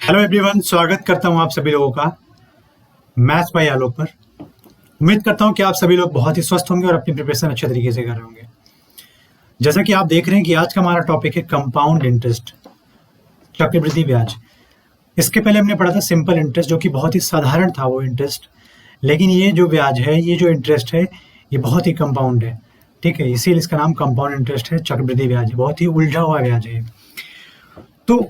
Hello everyone, स्वागत करता हूं आप सभी लोगों का मैथ्स बाय आलोक पर। उम्मीद करता हूं कि आप सभी लोग बहुत ही स्वस्थ होंगे और अपनी प्रिपरेशन अच्छे तरीके से कर रहे होंगे। जैसा कि आप देख रहे हैं कि आज का हमारा टॉपिक है कंपाउंड इंटरेस्ट, चक्रवृद्धि ब्याज। इसके पहले हमने पढ़ा था सिंपल इंटरेस्ट, जो कि बहुत ही साधारण था वो इंटरेस्ट। लेकिन ये जो ब्याज है, ये जो इंटरेस्ट है, ये बहुत ही कंपाउंड है। ठीक है, इसीलिए इसका नाम कंपाउंड इंटरेस्ट है, चक्रवृद्धि ब्याज। बहुत ही उलझा हुआ ब्याज है। तो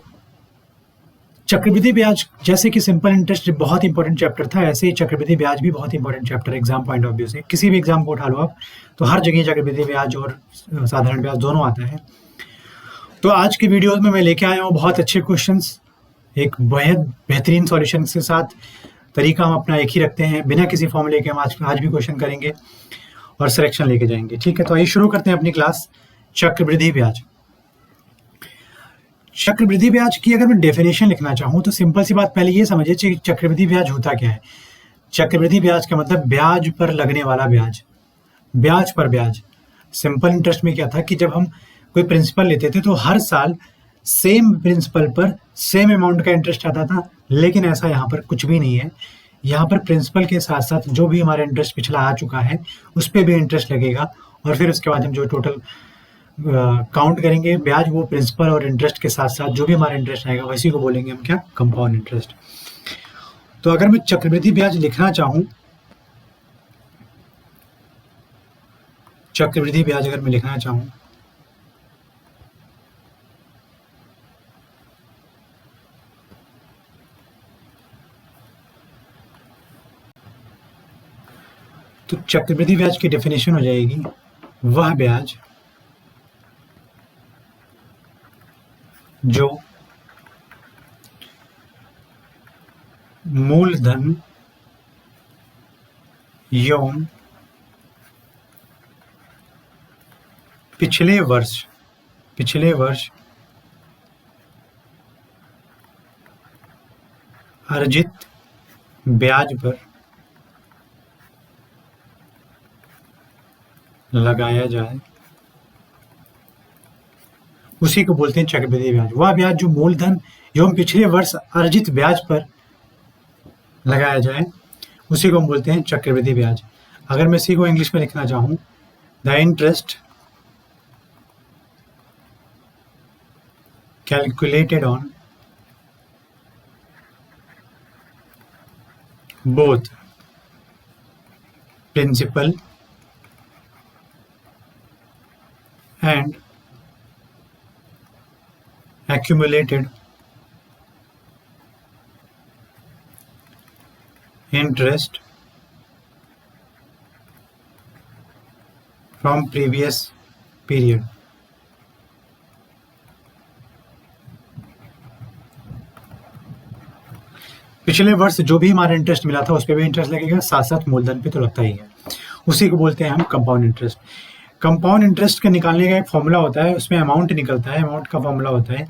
चक्रवृद्धि ब्याज, जैसे कि सिंपल इंटरेस्ट बहुत इंपॉर्टेंट चैप्टर था, ऐसे ही चक्रवृद्धि ब्याज भी बहुत इंपॉर्टेंट चैप्टर है एग्जाम पॉइंट ऑफ व्यू से। किसी भी एग्जाम को उठा लो आप, तो हर जगह चक्रवृद्धि ब्याज और साधारण ब्याज दोनों आता है। तो आज की वीडियो में मैं लेके आया हूँ बहुत अच्छे क्वेश्चंस, एक बेहद बेहतरीन सॉल्यूशन के साथ। तरीका हम अपना एक ही रखते हैं, बिना किसी फॉर्मूले के हम आज भी क्वेश्चन करेंगे और सिलेक्शन लेके जाएंगे। ठीक है, तो आइए शुरू करते हैं अपनी क्लास। चक्रवृद्धि ब्याज। चक्रवृद्धि ब्याज की अगर मैं डेफिनेशन लिखना चाहूँ तो सिंपल सी बात, पहले ये समझिए कि चक्रवृद्धि ब्याज होता क्या है। चक्रवृद्धि ब्याज का मतलब ब्याज पर लगने वाला ब्याज, ब्याज पर ब्याज। सिंपल इंटरेस्ट में क्या था कि जब हम कोई प्रिंसिपल लेते थे तो हर साल सेम प्रिंसिपल पर सेम अमाउंट का इंटरेस्ट आता था, लेकिन ऐसा यहाँ पर कुछ भी नहीं है। यहाँ पर प्रिंसिपल के साथ साथ जो भी हमारा इंटरेस्ट पिछला आ चुका है उस पर भी इंटरेस्ट लगेगा, और फिर उसके बाद हम जो टोटल काउंट करेंगे ब्याज, वो प्रिंसिपल और इंटरेस्ट के साथ साथ जो भी हमारा इंटरेस्ट आएगा वैसी को बोलेंगे हम क्या, कंपाउंड इंटरेस्ट। तो अगर मैं चक्रवृद्धि ब्याज लिखना चाहूं, चक्रवृद्धि ब्याज अगर मैं लिखना चाहूं तो चक्रवृद्धि ब्याज की डेफिनेशन हो जाएगी वह ब्याज जो मूलधन एवं पिछले वर्ष अर्जित ब्याज पर लगाया जाए, उसी को बोलते हैं चक्रवृद्धि ब्याज। वह ब्याज जो मूलधन एवं पिछले वर्ष अर्जित ब्याज पर लगाया जाए, उसी को हम बोलते हैं चक्रवृद्धि ब्याज। अगर मैं इसी को इंग्लिश में लिखना चाहूं, the interest calculated on both principal and accumulated interest from previous period। पिछले वर्ष जो भी हमारा इंटरेस्ट मिला था उस पर भी इंटरेस्ट लगेगा, साथ साथ मूलधन पे तो लगता ही है। उसी को बोलते हैं हम कंपाउंड इंटरेस्ट। कंपाउंड इंटरेस्ट का निकालने का एक फॉर्मूला होता है, उसमें अमाउंट निकलता है। अमाउंट का फॉर्मूला होता है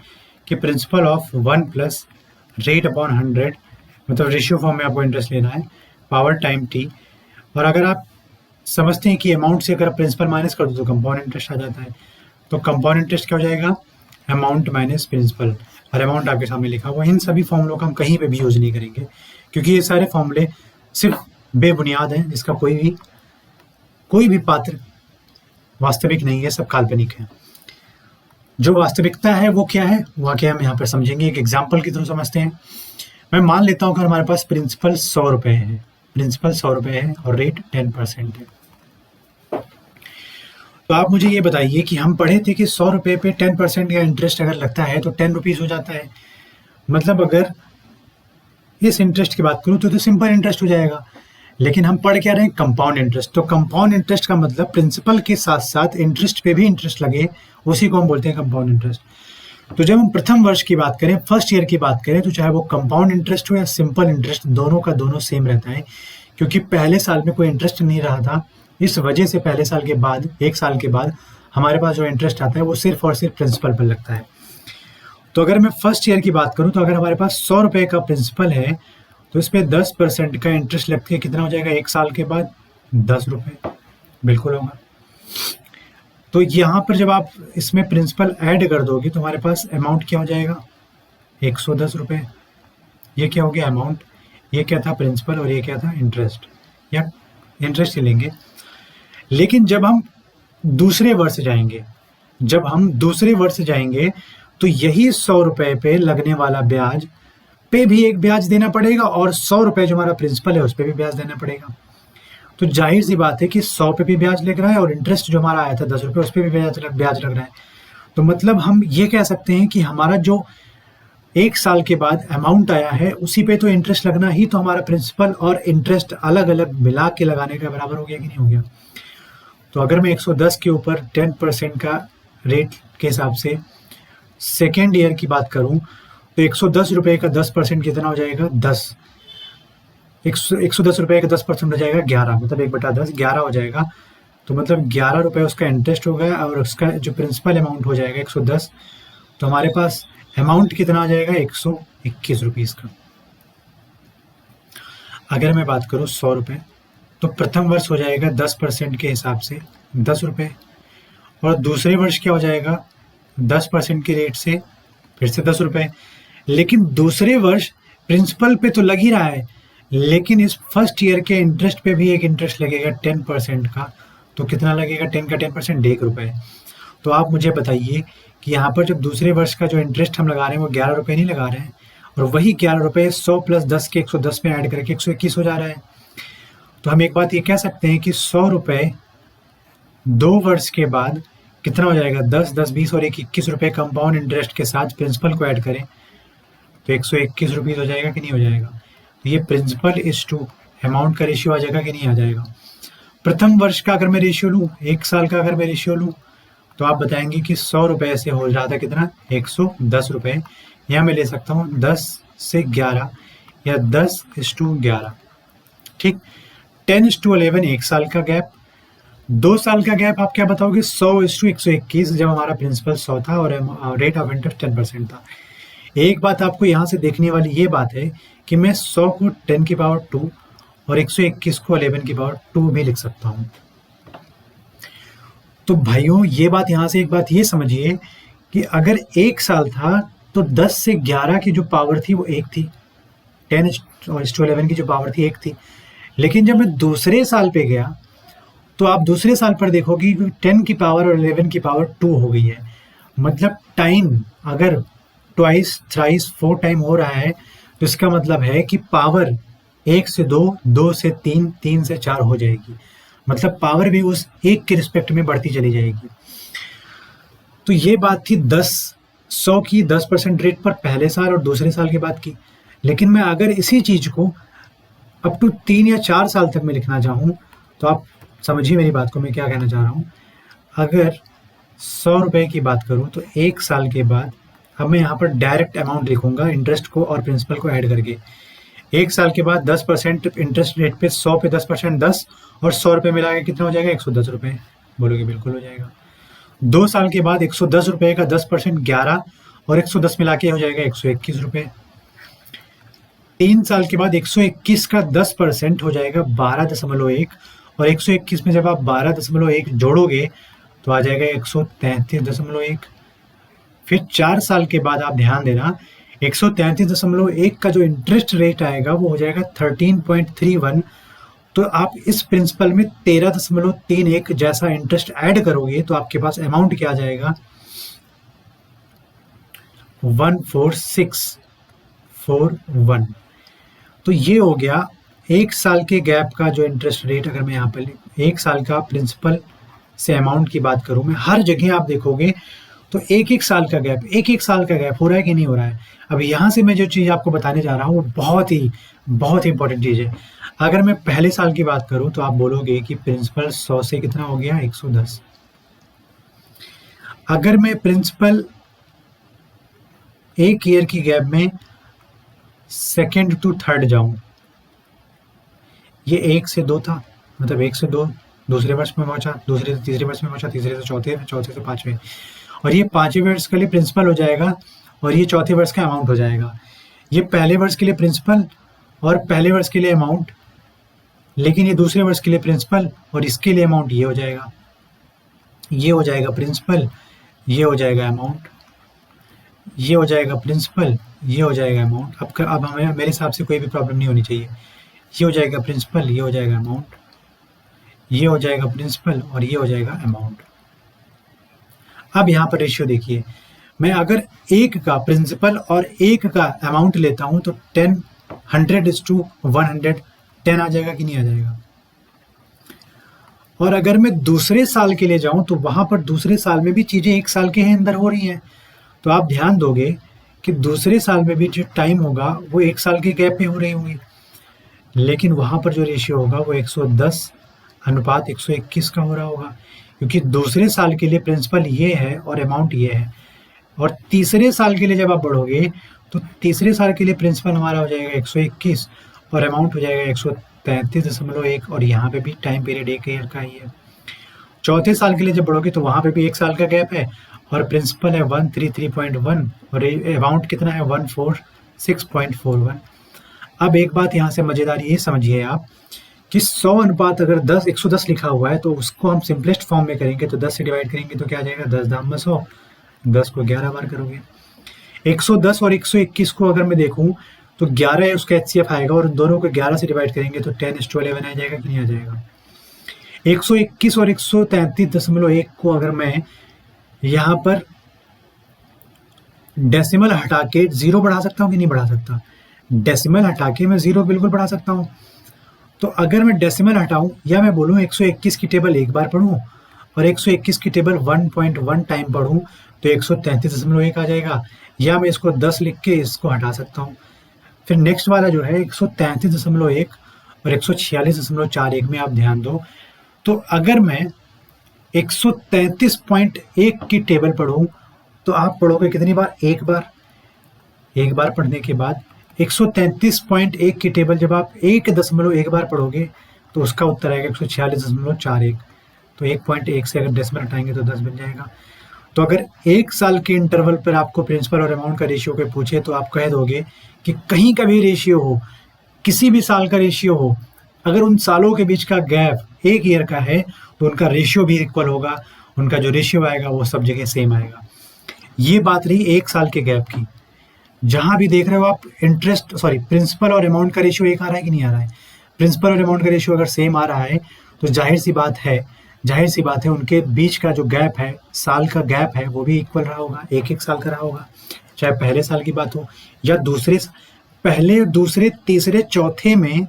कि principle of 1 plus rate upon 100, मतलब रेशियो फॉर्म में आपको इंटरेस्ट लेना है, पावर टाइम टी। और अगर आप समझते हैं कि अमाउंट से अगर प्रिंसिपल माइनस कर दो तो कंपाउंड इंटरेस्ट आ जाता है। तो कंपाउंड इंटरेस्ट क्या हो जाएगा, अमाउंट माइनस प्रिंसिपल। और अमाउंट आपके सामने लिखा हुआ। इन सभी फॉर्मूलों का हम कहीं पे भी यूज नहीं करेंगे, क्योंकि ये सारे फॉर्मूले सिर्फ बेबुनियाद हैं, जिसका कोई भी पात्र वास्तविक नहीं है, सब काल्पनिक है। जो वास्तविकता है वो क्या है, वह क्या हम यहाँ पर समझेंगे, एक एग्जाम्पल की तरह समझते हैं। मैं मान लेता हूँ कि हमारे पास प्रिंसिपल 100 रुपए है, प्रिंसिपल 100 रुपए है और रेट 10% है। तो आप मुझे ये बताइए कि हम पढ़े थे कि 100 रुपए पे 10% का इंटरेस्ट अगर लगता है तो 10 रुपीज हो जाता है। मतलब अगर इस इंटरेस्ट की बात करूँ तो सिंपल इंटरेस्ट हो जाएगा। लेकिन हम पढ़ क्या रहे हैं, कंपाउंड इंटरेस्ट। तो कंपाउंड इंटरेस्ट का मतलब प्रिंसिपल के साथ साथ इंटरेस्ट पे भी इंटरेस्ट लगे, उसी को हम बोलते हैं कंपाउंड इंटरेस्ट। तो जब हम प्रथम वर्ष की बात करें, फर्स्ट ईयर की बात करें, तो चाहे वो कंपाउंड इंटरेस्ट हो या सिंपल इंटरेस्ट, दोनों का दोनों सेम रहता है, क्योंकि पहले साल में कोई इंटरेस्ट नहीं रहा था। इस वजह से पहले साल के बाद, एक साल के बाद हमारे पास जो इंटरेस्ट आता है वो सिर्फ और सिर्फ प्रिंसिपल पर लगता है। तो अगर मैं फर्स्ट ईयर की बात करूँ, तो अगर हमारे पास 100 रुपए का प्रिंसिपल है तो इस पर 10% का इंटरेस्ट लगते हैं, कितना हो जाएगा एक साल के बाद, 10 रुपए बिल्कुल होगा। तो यहाँ पर जब आप इसमें प्रिंसिपल ऐड कर दोगे तो हमारे पास अमाउंट क्या हो जाएगा, 110 रुपए। ये क्या हो गया अमाउंट, ये क्या था प्रिंसिपल और ये क्या था इंटरेस्ट, या इंटरेस्ट ही लेंगे। लेकिन जब हम दूसरे वर्ष जाएंगे, जब हम दूसरे वर्ष जाएंगे तो यही 100 रुपए पे लगने वाला ब्याज पे भी एक ब्याज देना पड़ेगा और 100 रुपए जो हमारा प्रिंसिपल है उस पर भी ब्याज देना पड़ेगा। तो जाहिर सी बात है कि 100 पे भी ब्याज लग रहा है और इंटरेस्ट जो हमारा आया था 10 रुपये उस पर भी ब्याज लग रहा है। तो मतलब हम ये कह सकते हैं कि हमारा जो 1 साल के बाद अमाउंट आया है उसी पे तो इंटरेस्ट लगना ही तो हमारा प्रिंसिपल और इंटरेस्ट अलग अलग मिला के लगाने का बराबर हो गया कि नहीं हो गया। तो अगर मैं 110 के ऊपर 10% का रेट के हिसाब से सेकेंड ईयर की बात करूं तो 110 रुपये का 10% कितना हो जाएगा 10, 110 रुपये का 10% हो जाएगा 11, मतलब 1/10 11 हो जाएगा। तो मतलब 11 रुपये उसका इंटरेस्ट हो गया और उसका जो प्रिंसिपल अमाउंट हो जाएगा 110, तो हमारे पास अमाउंट कितना आ जाएगा 121 रुपीज़ का। अगर मैं बात करूँ 100 रुपये तो प्रथम वर्ष हो जाएगा 10% के हिसाब से 10 रुपये, और दूसरे वर्ष क्या हो जाएगा 10% के रेट से फिर से 10 रुपये। लेकिन दूसरे वर्ष प्रिंसिपल पे तो लग ही रहा है, लेकिन इस फर्स्ट ईयर के इंटरेस्ट पे भी एक इंटरेस्ट लगेगा 10% का। तो कितना लगेगा 10 का 10% 1 रुपये। तो आप मुझे बताइए कि यहाँ पर जब दूसरे वर्ष का जो इंटरेस्ट हम लगा रहे हैं वो 11 रुपये नहीं लगा रहे हैं, और वही 11 रुपये 100 + 10 के 110 में ऐड करके 121 हो जा रहा है। तो हम एक बात ये कह सकते हैं कि 100 रुपये 2 वर्ष के बाद कितना हो जाएगा 10, 10, 20 और 21 रुपये कंपाउंड इंटरेस्ट के साथ प्रिंसिपल को ऐड करें तो 121 रुपीज़ हो जाएगा कि नहीं हो जाएगा। तो ये प्रिंसिपल इज टू अमाउंट का रेशियो आ जाएगा कि नहीं आ जाएगा। प्रथम वर्ष का अगर मैं रेशियो लूँ, 1 साल का अगर मैं रेशियो लूँ, तो आप बताएंगे कि 100 रुपये से हो रहा था कितना 110 रुपये, या मैं ले सकता हूँ 10 से 11 या 10:11। ठीक, 10:11 1 साल का गैप। 2 साल का गैप आप क्या बताओगे 100:121, जब हमारा प्रिंसिपल 100 था और रेट ऑफ इंटरेस्ट 10% था। एक बात आपको यहाँ से देखने वाली ये बात है कि मैं 100 को 10 की पावर 2 और 121 को 11 की पावर 2 भी लिख सकता हूँ। तो भाइयों ये बात यहाँ से एक बात ये समझिए कि अगर 1 साल था तो 10 से 11 की जो पावर थी वो 1 थी, 10:11 की जो पावर थी 1 थी। लेकिन जब मैं दूसरे साल पे गया तो आप दूसरे साल पर देखोगे कि 10 की पावर और 11 की पावर 2 हो गई है। मतलब टाइम अगर ट्वाइस, थ्राइस, 4 टाइम हो रहा है तो इसका मतलब है कि पावर 1 से 2, 2 से 3, 3 से 4 हो जाएगी। मतलब पावर भी उस 1 के रिस्पेक्ट में बढ़ती चली जाएगी। तो ये बात थी 100 की 10% रेट पर पहले साल और दूसरे साल के बाद की। लेकिन मैं अगर इसी चीज़ को अप टू 3 या 4 साल तक मैं लिखना चाहूँ तो आप समझिए मेरी बात को, मैं क्या कहना चाह रहा हूँ। अगर 100 रुपये की बात करूँ तो 1 साल के बाद अब मैं यहाँ पर डायरेक्ट अमाउंट लिखूंगा इंटरेस्ट को और प्रिंसिपल को ऐड करके। 1 साल के बाद 10% इंटरेस्ट रेट पे 100 पे 10% 10 और 100 रुपये मिला के कितना हो जाएगा 110 रुपये, बोलोगे बिल्कुल हो जाएगा। 2 साल के बाद 110 रुपये का 10% 11 और 110 मिला के हो जाएगा 121 रुपये। 3 साल के बाद 121 का 10% हो जाएगा 12.1 और 121 में जब आप 12.1 जोड़ोगे तो आ जाएगा 133.1। फिर 4 साल के बाद आप ध्यान देना 133.1 का जो इंटरेस्ट रेट आएगा वो हो जाएगा 13.31। तो आप इस प्रिंसिपल में 13.31 जैसा इंटरेस्ट ऐड करोगे तो आपके पास अमाउंट क्या आ जाएगा 14641। तो ये हो गया 1 साल के गैप का जो इंटरेस्ट रेट। अगर मैं यहाँ पर 1 साल का प्रिंसिपल से अमाउंट की बात करूँ, मैं हर जगह आप देखोगे तो 1 साल का गैप, 1 साल का गैप हो रहा है कि नहीं हो रहा है। अब यहाँ से मैं जो चीज़ आपको बताने जा रहा हूँ वो बहुत ही इंपॉर्टेंट चीज़ है। अगर मैं पहले साल की बात करूँ तो आप बोलोगे कि प्रिंसिपल 100 से कितना हो गया 110। अगर मैं प्रिंसिपल 1 ईयर की गैप में सेकेंड टू थर्ड जाऊं, ये 1 से 2 था, मतलब 1 से 2 दूसरे वर्ष में पहुंचा, दूसरे से तीसरे वर्ष में पहुंचा, तीसरे से चौथे, चौथे से पांचवें, और ये 5वें वर्ष के लिए प्रिंसिपल हो जाएगा और ये चौथे वर्ष का अमाउंट हो जाएगा। ये पहले वर्ष के लिए प्रिंसिपल और पहले वर्ष के लिए अमाउंट, लेकिन ये दूसरे वर्ष के लिए प्रिंसिपल और इसके लिए अमाउंट ये हो जाएगा, ये हो जाएगा प्रिंसिपल, ये हो जाएगा अमाउंट, ये हो जाएगा प्रिंसिपल, ये हो जाएगा अमाउंट। अब हमें मेरे हिसाब से कोई भी प्रॉब्लम नहीं होनी चाहिए। ये हो जाएगा प्रिंसिपल, ये हो जाएगा अमाउंट, ये हो जाएगा प्रिंसिपल और ये हो जाएगा अमाउंट। अब यहाँ पर रेशियो देखिए, मैं अगर एक का प्रिंसिपल और एक का अमाउंट लेता हूँ तो 100:100 10 आ जाएगा कि नहीं आ जाएगा। और अगर मैं दूसरे साल के लिए जाऊं तो वहां पर दूसरे साल में भी चीजें एक साल के अंदर हो रही हैं, तो आप ध्यान दोगे कि दूसरे साल में भी जो टाइम होगा वो एक साल के गैप में हो रही होंगी, लेकिन वहां पर जो रेशियो होगा वो 110:121 का हो रहा होगा, क्योंकि दूसरे साल के लिए प्रिंसिपल ये है और अमाउंट ये है। और तीसरे साल के लिए जब आप बढ़ोगे तो तीसरे साल के लिए प्रिंसिपल हमारा हो जाएगा 121 और अमाउंट हो जाएगा 133.1 और यहाँ पे भी टाइम पीरियड एक ईयर का ही है। चौथे साल के लिए जब बढ़ोगे तो वहाँ पे भी एक साल का गैप है और प्रिंसिपल है 133.1 और अमाउंट कितना है 146.41। अब एक बात यहाँ से मज़ेदार ये समझिए आप कि 100 अनुपात अगर 110 लिखा हुआ है तो उसको हम सिंपलेस्ट फॉर्म में करेंगे तो 10 से डिवाइड करेंगे तो क्या आ जाएगा 10 दाम में 100, 10 को 11 बार करोगे। 110 और 121 को अगर मैं देखूं तो 11 है उसका HCF आएगा और दोनों को 11 से डिवाइड करेंगे तो 10:11 आ जाएगा कि नहीं आ जाएगा। 121 और 133.1 को अगर मैं यहाँ पर डेसिमल हटा के 0 बढ़ा सकता हूँ कि नहीं बढ़ा सकता। डेसिमल हटा के मैं 0 बिल्कुल बढ़ा सकता हूँ। तो अगर मैं डेसिमल हटाऊं या मैं बोलूँ 121 की टेबल एक बार पढ़ूं और 121 की टेबल 1.1 टाइम पढ़ूं तो 133.1 आ जाएगा, या मैं इसको 10 लिख के इसको हटा सकता हूँ। फिर नेक्स्ट वाला जो है 133.1 और 146.41 में आप ध्यान दो, तो अगर मैं 133.1 की टेबल पढ़ूं तो आप पढ़ोगे कितनी बार, एक बार। एक बार पढ़ने के बाद 133.1 की टेबल जब आप 1.1 बार पढ़ोगे तो उसका उत्तर आएगा 146.41। तो 1.1 से अगर डेसिमल हटाएंगे तो 10 बन जाएगा। तो अगर एक साल के इंटरवल पर आपको प्रिंसिपल और अमाउंट का रेशियो पे पूछे तो आप कह दोगे कि कहीं का भी रेशियो हो, किसी भी साल का रेशियो हो, अगर उन सालों के बीच का गैप एक ईयर का है तो उनका रेशियो भी इक्वल होगा, उनका जो रेशियो आएगा वो सब जगह सेम आएगा। ये बात रही एक साल के गैप की। जहां भी देख रहे हो आप प्रिंसिपल और अमाउंट का रेशियो एक आ रहा है कि नहीं आ रहा है। प्रिंसिपल और अमाउंट का रेशियो अगर सेम आ रहा है तो जाहिर सी बात है उनके बीच का जो गैप है, साल का गैप है, वो भी इक्वल रहा होगा, एक साल का रहा होगा। चाहे पहले साल की बात हो या पहले, दूसरे, तीसरे, चौथे में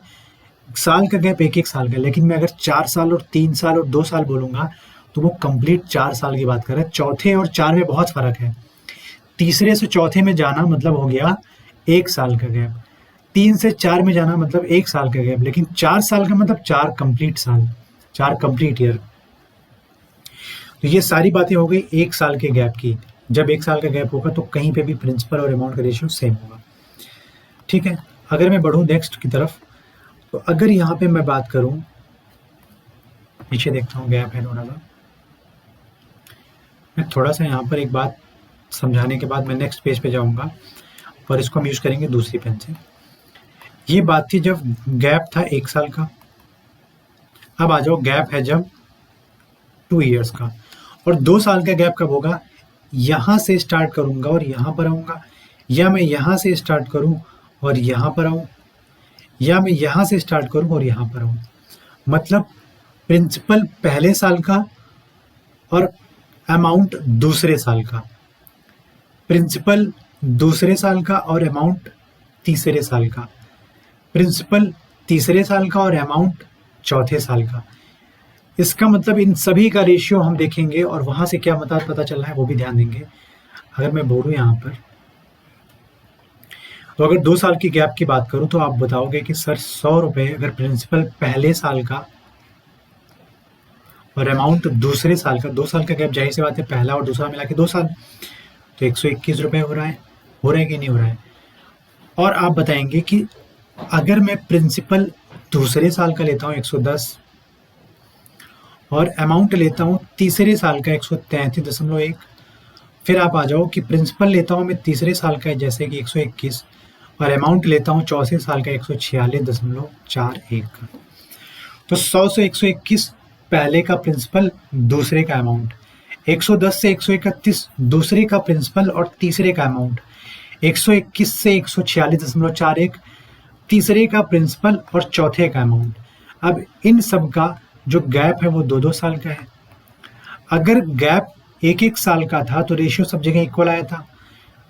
साल का गैप एक साल का। लेकिन मैं अगर 4 साल और 3 साल और 2 साल बोलूंगा तो वो कंप्लीट 4 साल की बात कर रहा है। चौथे और 4 में बहुत फर्क है। तीसरे से चौथे में जाना मतलब हो गया 1 साल का गैप, 3 से 4 में जाना मतलब 1 साल का गैप, लेकिन 4 साल का मतलब 4 कंप्लीट साल, 4 कंप्लीट ईयर। तो ये सारी बातें हो गई 1 साल के गैप की। जब 1 साल का गैप होगा तो कहीं पे भी प्रिंसिपल और अमाउंट का रेशियो सेम होगा। ठीक है, अगर मैं बढ़ूं नेक्स्ट की तरफ तो अगर यहाँ पे मैं बात करूं, पीछे देखता हूँ गैप है थोड़ा सा, मैं थोड़ा सा यहाँ पर एक बात समझाने के बाद मैं नेक्स्ट पेज पे जाऊंगा और इसको हम यूज करेंगे दूसरी पेन से। ये बात थी जब गैप था 1 साल का। अब आ जाओ गैप है जब 2 इयर्स का। और 2 साल का गैप कब होगा, यहां से स्टार्ट करूंगा और यहां पर आऊंगा, या मैं यहां से स्टार्ट करूं और यहां पर आऊं, या मैं यहां से स्टार्ट करूं और यहां पर आऊं। मतलब प्रिंसिपल पहले साल का और अमाउंट दूसरे साल का, प्रिंसिपल दूसरे साल का और अमाउंट तीसरे साल का, प्रिंसिपल तीसरे साल का और अमाउंट चौथे साल का। इसका मतलब इन सभी का रेशियो हम देखेंगे और वहां से क्या मतलब पता चल रहा है वो भी ध्यान देंगे। अगर मैं बोलूं यहाँ पर तो अगर 2 साल की गैप की बात करूं तो आप बताओगे कि सर 100 रुपए अगर प्रिंसिपल पहले साल का और अमाउंट दूसरे साल का, 2 साल का गैप जाहिर सी बात है पहला और दूसरा मिला के 2 साल, तो 121 रुपए हो रहा है कि नहीं हो रहा है। और आप बताएंगे कि अगर मैं प्रिंसिपल दूसरे साल का लेता हूँ 110 और अमाउंट लेता हूँ तीसरे साल का 133.1, फिर आप आ जाओ कि प्रिंसिपल लेता हूँ मैं तीसरे साल का जैसे कि 121 और अमाउंट लेता हूँ चौथे साल का 146.41। तो 100 से 121 पहले का प्रिंसिपल, दूसरे का अमाउंट, 110 से 131 दूसरे का प्रिंसिपल और तीसरे का अमाउंट, 121 से 146.41 तीसरे का प्रिंसिपल और चौथे का अमाउंट। अब इन सब का जो गैप है वो 2-2 साल का है। अगर गैप 1-1 साल का था तो रेशियो सब जगह इक्वल आया था।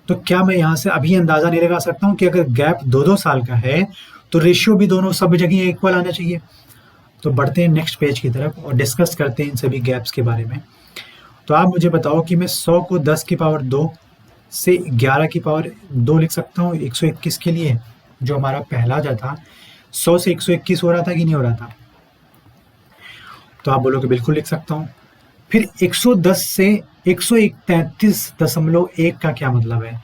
तो क्या मैं यहाँ से अभी अंदाजा नहीं लगा सकता हूँ कि अगर गैप 2-2 साल का है तो रेशियो भी दोनों सब जगह इक्वल आना चाहिए। तो बढ़ते हैं नेक्स्ट पेज की तरफ और डिस्कस करते हैं इन सभी गैप्स के बारे में। तो आप मुझे बताओ कि मैं 100 को 10 की पावर 2 से 11 की पावर 2 लिख सकता हूँ 121 के लिए, जो हमारा पहला जो था 100 से 121 हो रहा था कि नहीं हो रहा था? तो आप बोलोगे बिल्कुल लिख सकता हूँ। फिर 110 से 133.1 का क्या मतलब है?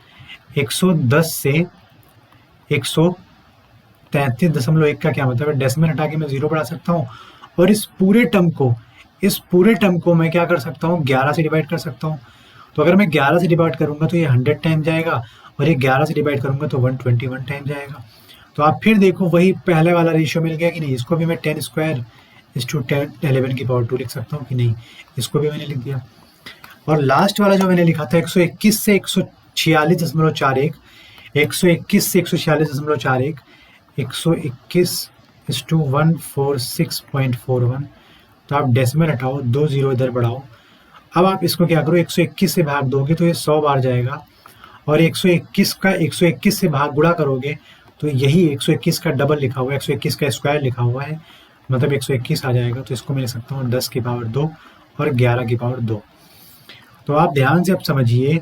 110 से 133.1 का क्या मतलब है? डेसिमल हटा के मैं 0 बढ़ा सकता हूँ और इस पूरे टर्म को मैं क्या कर सकता हूँ? 11 से डिवाइड कर सकता हूँ। तो अगर मैं 11 से डिवाइड करूंगा तो ये 100 टाइम जाएगा और ये 11 से डिवाइड करूंगा तो 121 टाइम जाएगा। तो आप फिर देखो वही पहले वाला रेशियो मिल गया कि नहीं? इसको भी मैं 10 स्क्वायर इस टू 11 की पावर 2 लिख सकता हूँ कि नहीं? इसको भी मैंने लिख दिया। और लास्ट वाला जो मैंने लिखा था 121 से 146.41, 121 से 146.41, 121 इस टू 146.41। तो आप डेसिमल हटाओ, 2 0 इधर बढ़ाओ। अब आप इसको क्या करो, 121 से भाग दोगे तो ये 100 बार जाएगा और 121 से भाग गुणा करोगे तो यही 121 का डबल लिखा हुआ है, 121 का स्क्वायर लिखा हुआ है, मतलब 121 आ जाएगा। तो इसको मैं लिख सकता हूँ 10 की पावर 2 और 11 की पावर 2। तो आप ध्यान से अब समझिए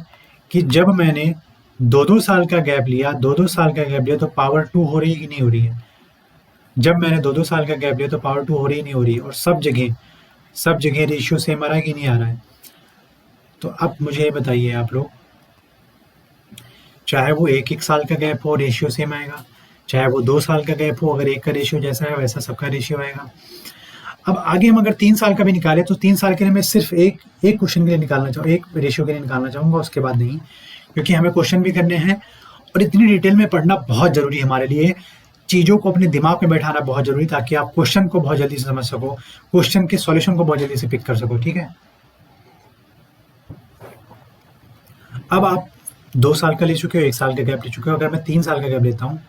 कि जब मैंने 2-2 साल का गैप लिया, 2-2 साल का गैप लिया तो पावर 2 हो रही है कि नहीं हो रही है? जब मैंने 2-2 साल का गैप लिया तो पावर 2 हो रही नहीं हो रही है? और सब जगह रेशियो सेम आ रहा है कि नहीं आ रहा है? तो अब मुझे ये बताइए आप लोग, चाहे वो 1-1 साल का गैप हो रेशियो सेम आएगा, चाहे वो 2 साल का गैप हो, अगर एक का रेशियो जैसा है वैसा सबका रेशियो आएगा। अब आगे हम अगर 3 साल का भी निकाले तो 3 साल के लिए मैं सिर्फ एक क्वेश्चन के लिए निकालना चाहूँ, एक रेशियो के लिए निकालना चाहूँगा, उसके बाद नहीं, क्योंकि हमें क्वेश्चन भी करने हैं और इतनी डिटेल में पढ़ना बहुत ज़रूरी है हमारे लिए। चीज़ों को अपने दिमाग में बैठाना बहुत ज़रूरी, ताकि आप क्वेश्चन को बहुत जल्दी से समझ सको, क्वेश्चन के सॉल्यूशन को बहुत जल्दी से पिक कर सको। ठीक है, अब आप 2 साल का ले चुके हो, 1 साल का गैप ले चुके हो। अगर मैं 3 साल का गैप लेता हूँ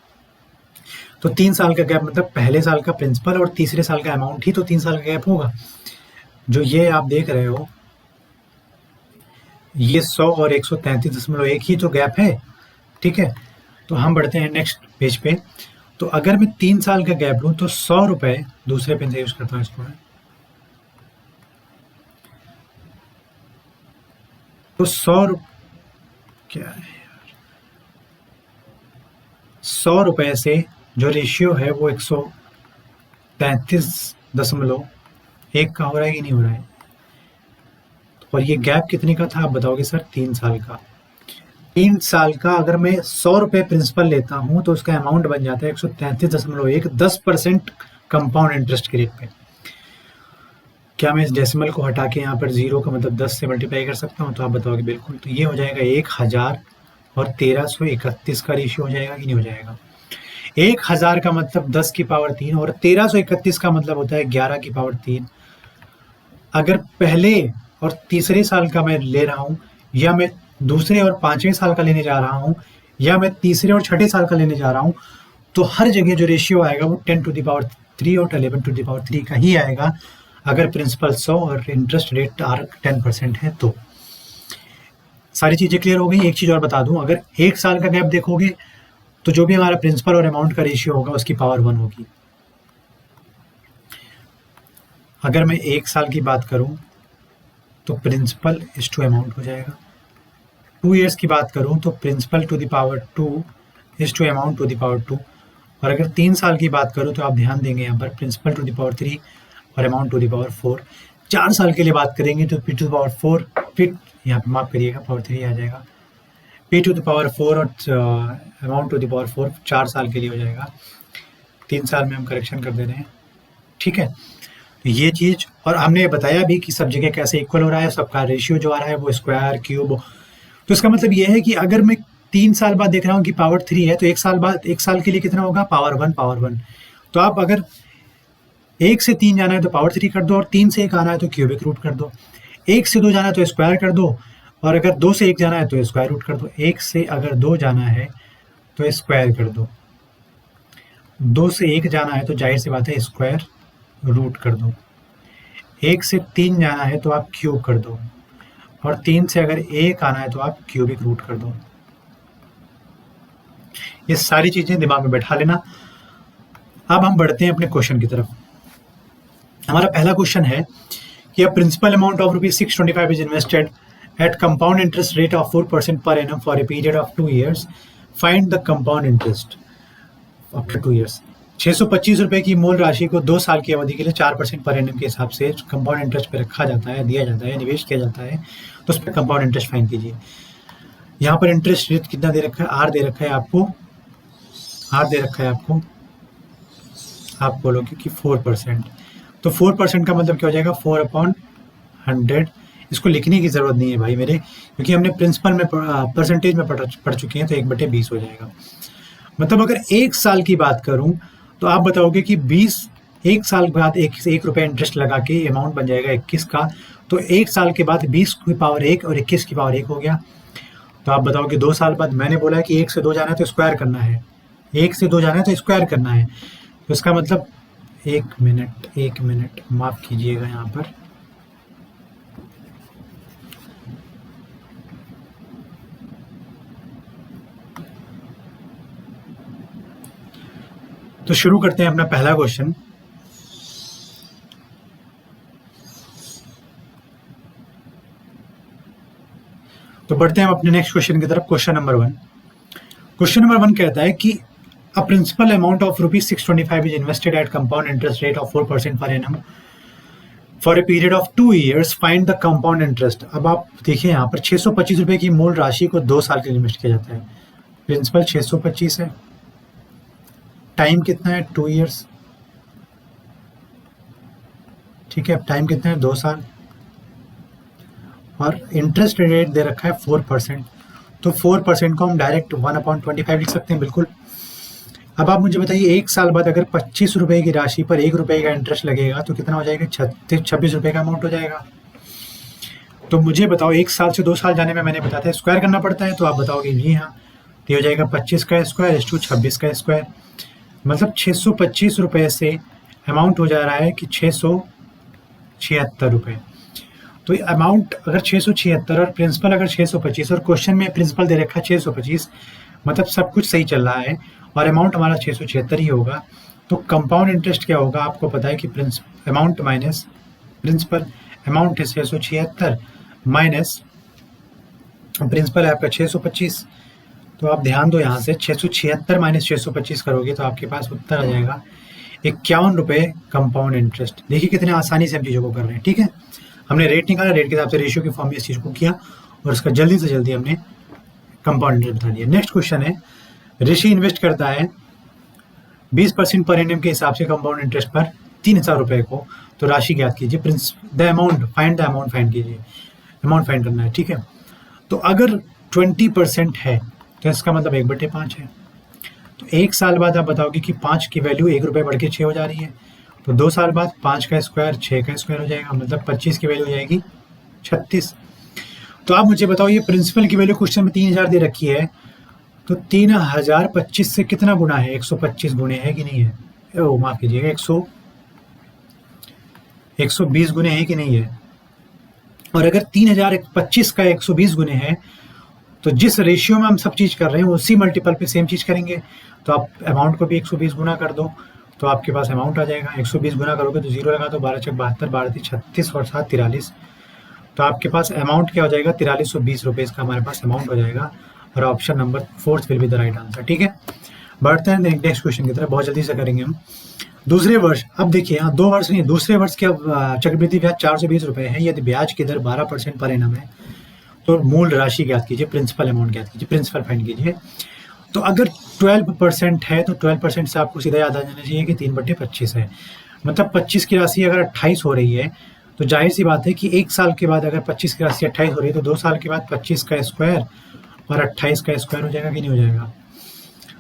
तो 3 साल का गैप मतलब पहले साल का प्रिंसिपल और तीसरे साल का अमाउंट ही तो 3 साल का गैप होगा। जो ये आप देख रहे हो ये 100 और 133.1 ही तो गैप है। ठीक है, तो हम बढ़ते हैं नेक्स्ट पेज पे। तो अगर मैं 3 साल का गैप लूँ तो 100 रुपए, दूसरे पेन से यूज करता हूँ इसको, तो 100 क्या है यार, 100 रुपए से जो रेशियो है वो 133.1 का हो रहा है कि नहीं हो रहा है? और ये गैप कितने का था आप बताओगे सर? 3 साल का। 3 साल का अगर मैं 100 रुपए प्रिंसिपल लेता हूं तो उसका अमाउंट बन जाता है 133.1, 10% कंपाउंड इंटरेस्ट के रेट पे। क्या मैं इस डेसिमल को हटा के यहाँ पर 0 का मतलब 10 से मल्टीप्लाई कर सकता हूँ? तो आप बताओगे बिल्कुल। तो ये हो जाएगा 1000 और 1331 का रेशियो हो जाएगा कि नहीं हो जाएगा? 1000 का मतलब 10 की पावर 3 और 1331 का मतलब होता है 11 की पावर 3। अगर पहले और तीसरे साल का मैं ले रहा हूँ, या मैं दूसरे और 5वें साल का लेने जा रहा हूँ, या मैं तीसरे और 6ठे साल का लेने जा रहा हूँ, तो हर जगह जो रेशियो आएगा वो 10 टू द पावर 3 और 11 टू द पावर 3 का ही आएगा, अगर प्रिंसिपल 100 और इंटरेस्ट रेट 10% है तो। सारी चीज़ें क्लियर हो गई। एक चीज़ और बता दूं, अगर 1 साल का गैप देखोगे तो जो भी हमारा प्रिंसिपल और अमाउंट का रेशियो होगा उसकी पावर 1 होगी। अगर मैं 1 साल की बात करूं तो प्रिंसिपल इस टू अमाउंट हो जाएगा। 2 ईयर्स की बात करूं तो principal to the power 2 is to amount to the power 2। और अगर 3 साल की बात करूं तो आप ध्यान देंगे यहाँ पर प्रिंसिपल टू द पावर 3 और अमाउंट टू द पावर 4। 4 साल के लिए बात करेंगे तो पी टू द पावर 4, फिर यहाँ पर माफ करिएगा पावर 3 आ जाएगा, पी टू द पावर 4 और अमाउंट टू द पावर 4 4 साल के लिए हो जाएगा। 3 साल में हम करेक्शन कर दे रहे हैं। ठीक है, तो ये चीज़, और हमने बताया भी कि सब जगह कैसे इक्वल हो रहा है, सबका रेशियो जो आ रहा है वो स्क्वायर क्यूब। तो इसका मतलब ये है कि अगर मैं 3 साल बाद देख रहा हूँ कि पावर 3 है तो 1 साल बाद, 1 साल के लिए कितना होगा? पावर 1। तो आप अगर 1 से 3 जाना है तो पावर 3 कर दो और 3 से 1 आना है तो क्यूबिक रूट कर दो। 1 से 2 जाना है तो स्क्वायर कर दो, और अगर 2 से 1 जाना है तो स्क्वायर रूट कर दो। 1 से अगर 2 जाना है तो स्क्वायर कर दो, 2 से 1 जाना है तो जाहिर सी बात है स्क्वायर रूट कर दो। 1 से 3 जाना है तो आप क्यूब कर दो, और 3 से अगर 1 आना है तो आप क्यूबिक रूट कर दो। ये सारी चीजें दिमाग में बैठा लेना। अब हम बढ़ते हैं अपने क्वेश्चन की तरफ। हमारा पहला क्वेश्चन है कि a principal amount of rupees 625 is invested at compound interest rate of 4% per annum for a period of 2 years. Find the compound interest after 2 years. 625 रुपए की मूल राशि को 2 साल की अवधि के लिए 4% पर एनम के हिसाब से कंपाउंड इंटरेस्ट पे रखा जाता है, दिया जाता है, निवेश किया जाता है, तो उस पर कंपाउंड इंटरेस्ट फाइंड कीजिए। यहाँ पर इंटरेस्ट रेट कितना दे रखा है, आर दे रखा है आपको, आर दे रखा है आपको, आप बोलोगे कि 4%, तो 4% का मतलब क्या हो जाएगा, 4/100। इसको लिखने की ज़रूरत नहीं है भाई मेरे, क्योंकि हमने प्रिंसिपल में परसेंटेज में पढ़ चुके हैं, तो 1/20 हो जाएगा। मतलब अगर 1 साल की बात करूं तो आप बताओगे कि 1 साल बाद 1 रुपये इंटरेस्ट लगा के अमाउंट बन जाएगा 21 का, तो 1 साल के बाद 20 की पावर 1 और 21 की पावर 1 हो गया। तो आप बताओगे 2 साल बाद, मैंने बोला है कि 1 से 2 जाना है तो स्क्वायर करना है, 1 से 2 जाना है तो स्क्वायर करना है, तो इसका मतलब 1 मिनट माफ कीजिएगा यहाँ पर, तो शुरू करते हैं अपना पहला क्वेश्चन। तो बढ़ते हैं हम अपने नेक्स्ट क्वेश्चन की तरफ। क्वेश्चन नंबर 1, क्वेश्चन नंबर 1 कहता है कि a principal amount of rupees 625 is invested at compound interest rate of 4% per annum for a period of 2 years. Find the compound interest. अब आप देखिए यहाँ पर 625 रुपए की मूल राशि को 2 साल के लिए इन्वेस्ट किया जाता है। प्रिंसिपल 625 है, टाइम कितना है, 2 इयर्स, ठीक है, टाइम कितना है, 2 साल, और इंटरेस्ट रेट दे रखा है 4%, तो 4% को हम डायरेक्ट 1/25 लिख सकते हैं, बिल्कुल। अब आप मुझे बताइए 1 साल बाद अगर 25 रुपए की राशि पर 1 रुपए का इंटरेस्ट लगेगा तो कितना हो जाएगा, 26 रुपए का अमाउंट हो जाएगा। तो मुझे बताओ 1 साल से 2 साल जाने में मैंने बताया था स्क्वायर करना पड़ता है, तो आप बताओगे जी हाँ, तो हो जाएगा 25 का स्क्वायर इस टू 26 का स्क्वायर, मतलब 625 रुपए से अमाउंट हो जा रहा है कि 676 रुपए। तो अमाउंट अगर 676 और प्रिंसिपल अगर 625 और क्वेश्चन में प्रिंसिपल दे रखा है 625, मतलब सब कुछ सही चल रहा है और अमाउंट हमारा 676 ही होगा। तो कंपाउंड इंटरेस्ट क्या होगा, आपको पता है कि अमाउंट माइनस प्रिंसिपल, अमाउंट है 676 माइनस प्रिंसिपल है आपका 625। तो आप ध्यान दो, यहाँ से 676 माइनस 625 करोगे तो आपके पास उत्तर आ जाएगा 51 रुपये कंपाउंड इंटरेस्ट। देखिए कितने आसानी से हम चीज़ों को कर रहे हैं, ठीक है। हमने रेट निकाला, रेट के हिसाब से रेशियो की फॉर्म में इस चीज़ को किया और उसका जल्दी से जल्दी हमने कंपाउंड इंटरेस्ट बता दिया। नेक्स्ट क्वेश्चन है, ऋषि इन्वेस्ट करता है 20% पर एनम के हिसाब से कंपाउंड इंटरेस्ट पर 3000 रुपये को, तो राशि ज्ञात कीजिए। द अमाउंट फाइंड कीजिए, अमाउंट फाइंड करना है, ठीक है। तो अगर 20% है तो इसका मतलब 1/5 है। तो 1 साल बाद आप बताओगे कि 5 की वैल्यू 1 रुपये बढ़ के 6 हो जा रही है, तो 2 साल बाद 5 का स्क्वायर 6 का स्क्वायर हो जाएगा, मतलब 25 की वैल्यू हो जाएगी 36। तो आप मुझे बताओ ये प्रिंसिपल की वैल्यू क्वेश्चन में 3000 दे रखी है, तो 3000 25 से कितना गुना है, 125 गुने है कि नहीं है, ओ माफ कीजिएगा 120 गुने है कि नहीं है। और अगर 3025 का 120 गुने है तो जिस रेशियो में हम सब चीज़ कर रहे हैं उसी मल्टीपल पे सेम चीज़ करेंगे। तो आप अमाउंट को भी 120 गुना कर दो तो आपके पास अमाउंट आ जाएगा। 120 गुना करोगे तो 0 लगा दो, 12 × 72, 12 × 36 और 7 43, तो आपके पास अमाउंट क्या हो जाएगा, 4320 रुपये का हमारे पास अमाउंट हो जाएगा। और option number 4 will be the right answer, ठीक है। बढ़ते हैं नेक्स्ट क्वेश्चन की तरफ, बहुत जल्दी से करेंगे हम। दूसरे वर्ष, अब देखिए यहाँ 2 वर्ष नहीं, दूसरे वर्ष के चक्रवृद्धि ब्याज 420 रुपये है। यदि ब्याज की दर 12% पर एनम है तो मूल राशि ज्ञात कीजिए, प्रिंसिपल अमाउंट ज्ञात कीजिए, प्रिंसिपल फाइंड कीजिए। तो अगर 12% है तो 12% से आपको सीधा याद आ जाना चाहिए कि 3/25 है। मतलब 25 की राशि अगर 28 हो रही है तो जाहिर सी बात है कि 1 साल के बाद अगर 25 की राशि 28 हो रही है तो 2 साल के बाद 25 का स्क्वायर और 28 का स्क्वायर हो जाएगा कि नहीं हो जाएगा।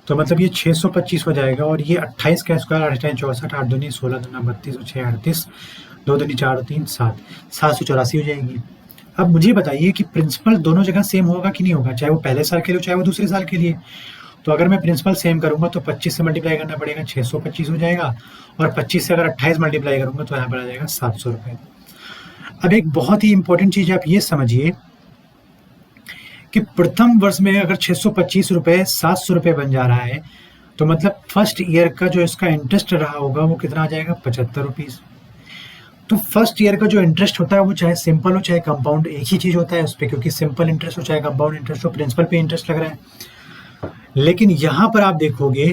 तो मतलब ये 625 हो जाएगा और ये 28 का स्क्वायर 8 × 64, 8 दूनी 16, 2 32 और 6 38, 2 दूनी 4 और 3 7, 784 हो जाएगी। अब मुझे बताइए कि प्रिंसिपल दोनों जगह सेम होगा कि नहीं होगा, चाहे वो पहले साल के लिए चाहे वो दूसरे साल के लिए। तो अगर मैं प्रिंसिपल सेम करूंगा तो 25 से मल्टीप्लाई करना पड़ेगा, 625 हो जाएगा, और 25 से अगर 28 मल्टीप्लाई करूंगा तो यहाँ पर आ जाएगा 700 रुपये। अब एक बहुत ही इंपॉर्टेंट चीज आप ये समझिए कि प्रथम वर्ष में अगर 625 रुपये 700 रुपये बन जा रहा है, तो मतलब फर्स्ट ईयर का जो इसका इंटरेस्ट रहा होगा वो कितना आ जाएगा, 75 रुपीज़। तो फर्स्ट ईयर का जो इंटरेस्ट होता है वो चाहे सिंपल हो चाहे कंपाउंड, एक ही चीज़ होता है उस पर, क्योंकि सिंपल इंटरेस्ट हो चाहे कंपाउंड इंटरेस्ट हो, प्रिंसिपल पे इंटरेस्ट लग रहा है। लेकिन यहाँ पर आप देखोगे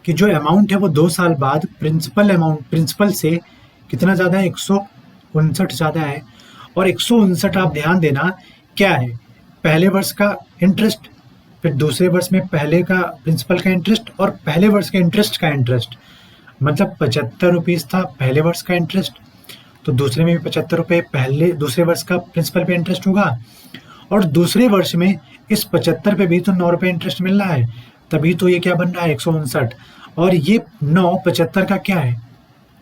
कि जो अमाउंट है वो 2 साल बाद प्रिंसिपल से कितना ज़्यादा है, 159 ज़्यादा है। और 159 आप ध्यान देना क्या है, पहले वर्ष का इंटरेस्ट, फिर दूसरे वर्ष में पहले का प्रिंसिपल का इंटरेस्ट और पहले वर्ष के इंटरेस्ट का इंटरेस्ट, मतलब 75 रुपीज़ था पहले वर्ष का इंटरेस्ट, तो दूसरे में भी 75 रुपये पहले दूसरे वर्ष का प्रिंसिपल पे इंटरेस्ट होगा, और दूसरे वर्ष में इस 75 पे भी तो 9 रुपये इंटरेस्ट मिल रहा है, तभी तो ये क्या बन रहा है, 159। और ये 9 75 का क्या है,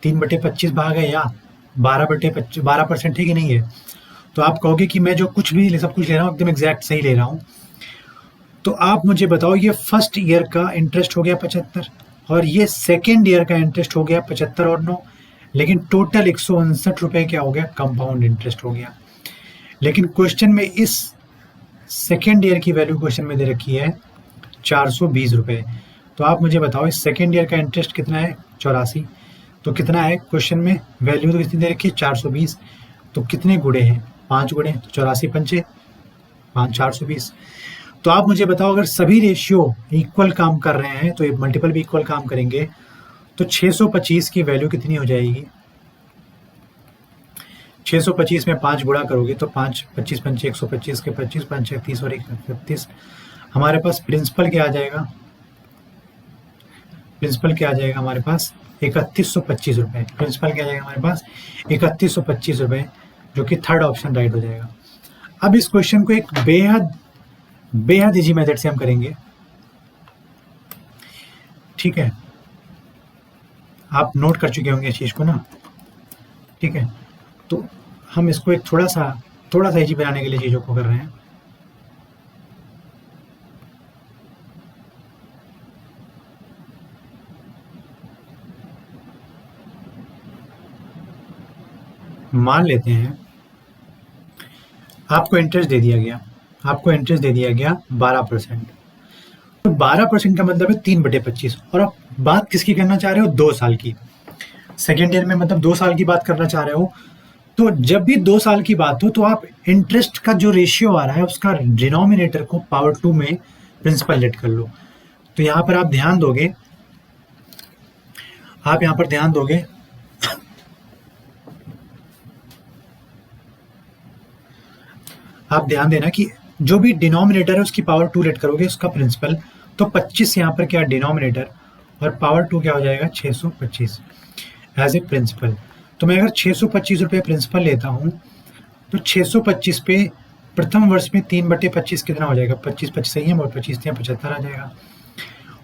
3/25 भाग है, या 12% है कि नहीं है। तो आप कहोगे कि मैं जो कुछ भी सब कुछ ले रहा हूँ एकदम एग्जैक्ट सही ले रहा हूँ। तो आप मुझे बताओ, ये फर्स्ट ईयर का इंटरेस्ट हो गया 75 और ये सेकेंड ईयर का इंटरेस्ट हो गया 75 और 9, लेकिन टोटल 159 रुपये क्या हो गया, कंपाउंड इंटरेस्ट हो गया। लेकिन क्वेश्चन में इस सेकेंड ईयर की वैल्यू क्वेश्चन में दे रखी है 420 रुपये। तो आप मुझे बताओ इस सेकेंड ईयर का इंटरेस्ट कितना है, 84। तो कितना है क्वेश्चन में, वैल्यू तो कितनी दे रखी है, 420। तो कितने गुणे हैं, 5 गुणे, तो 84 पंचे 5, 420। तो आप मुझे बताओ अगर सभी रेशियो इक्वल काम कर रहे हैं तो ये मल्टीपल भी इक्वल काम करेंगे, तो 625 की वैल्यू कितनी हो जाएगी, 625 में 5 गुणा करोगे तो 5, 25 पंचे 125 के 25, 5 31 और 31, हमारे पास प्रिंसिपल क्या आ जाएगा, प्रिंसिपल क्या आ जाएगा हमारे पास 3125 रुपये। प्रिंसिपल क्या आ जाएगा हमारे पास 3125 रुपये, जो कि थर्ड ऑप्शन राइट हो जाएगा। अब इस क्वेश्चन को एक बेहद इजी मेथड से हम करेंगे, ठीक है, आप नोट कर चुके होंगे इस चीज को ना, ठीक है। तो हम इसको एक थोड़ा सा इजी बनाने के लिए चीजों को कर रहे हैं। मान लेते हैं आपको इंटरेस्ट दे दिया गया, 12%। तो 12% का मतलब है 3/25, और आप बात किसकी करना चाह रहे हो, 2 साल की। सेकेंड ईयर में मतलब 2 साल की बात करना चाह रहे हो। तो जब भी 2 साल की बात हो तो आप इंटरेस्ट का जो रेशियो आ रहा है उसका डिनोमिनेटर को पावर 2 में प्रिंसिपल लेट कर लो। तो यहाँ पर आप ध्यान दोगे, आप ध्यान देना कि जो भी डिनोमिनेटर है उसकी पावर 2 लेट करोगे उसका प्रिंसिपल, तो 25 यहाँ पर क्या डिनोमिनेटर और पावर 2 क्या हो जाएगा 625 एज ए प्रिंसिपल। तो मैं अगर 625 रुपये प्रिंसिपल लेता हूँ तो 625 पे प्रथम वर्ष में 3/25 कितना हो जाएगा, 25 सही है, और 25 75 आ जाएगा।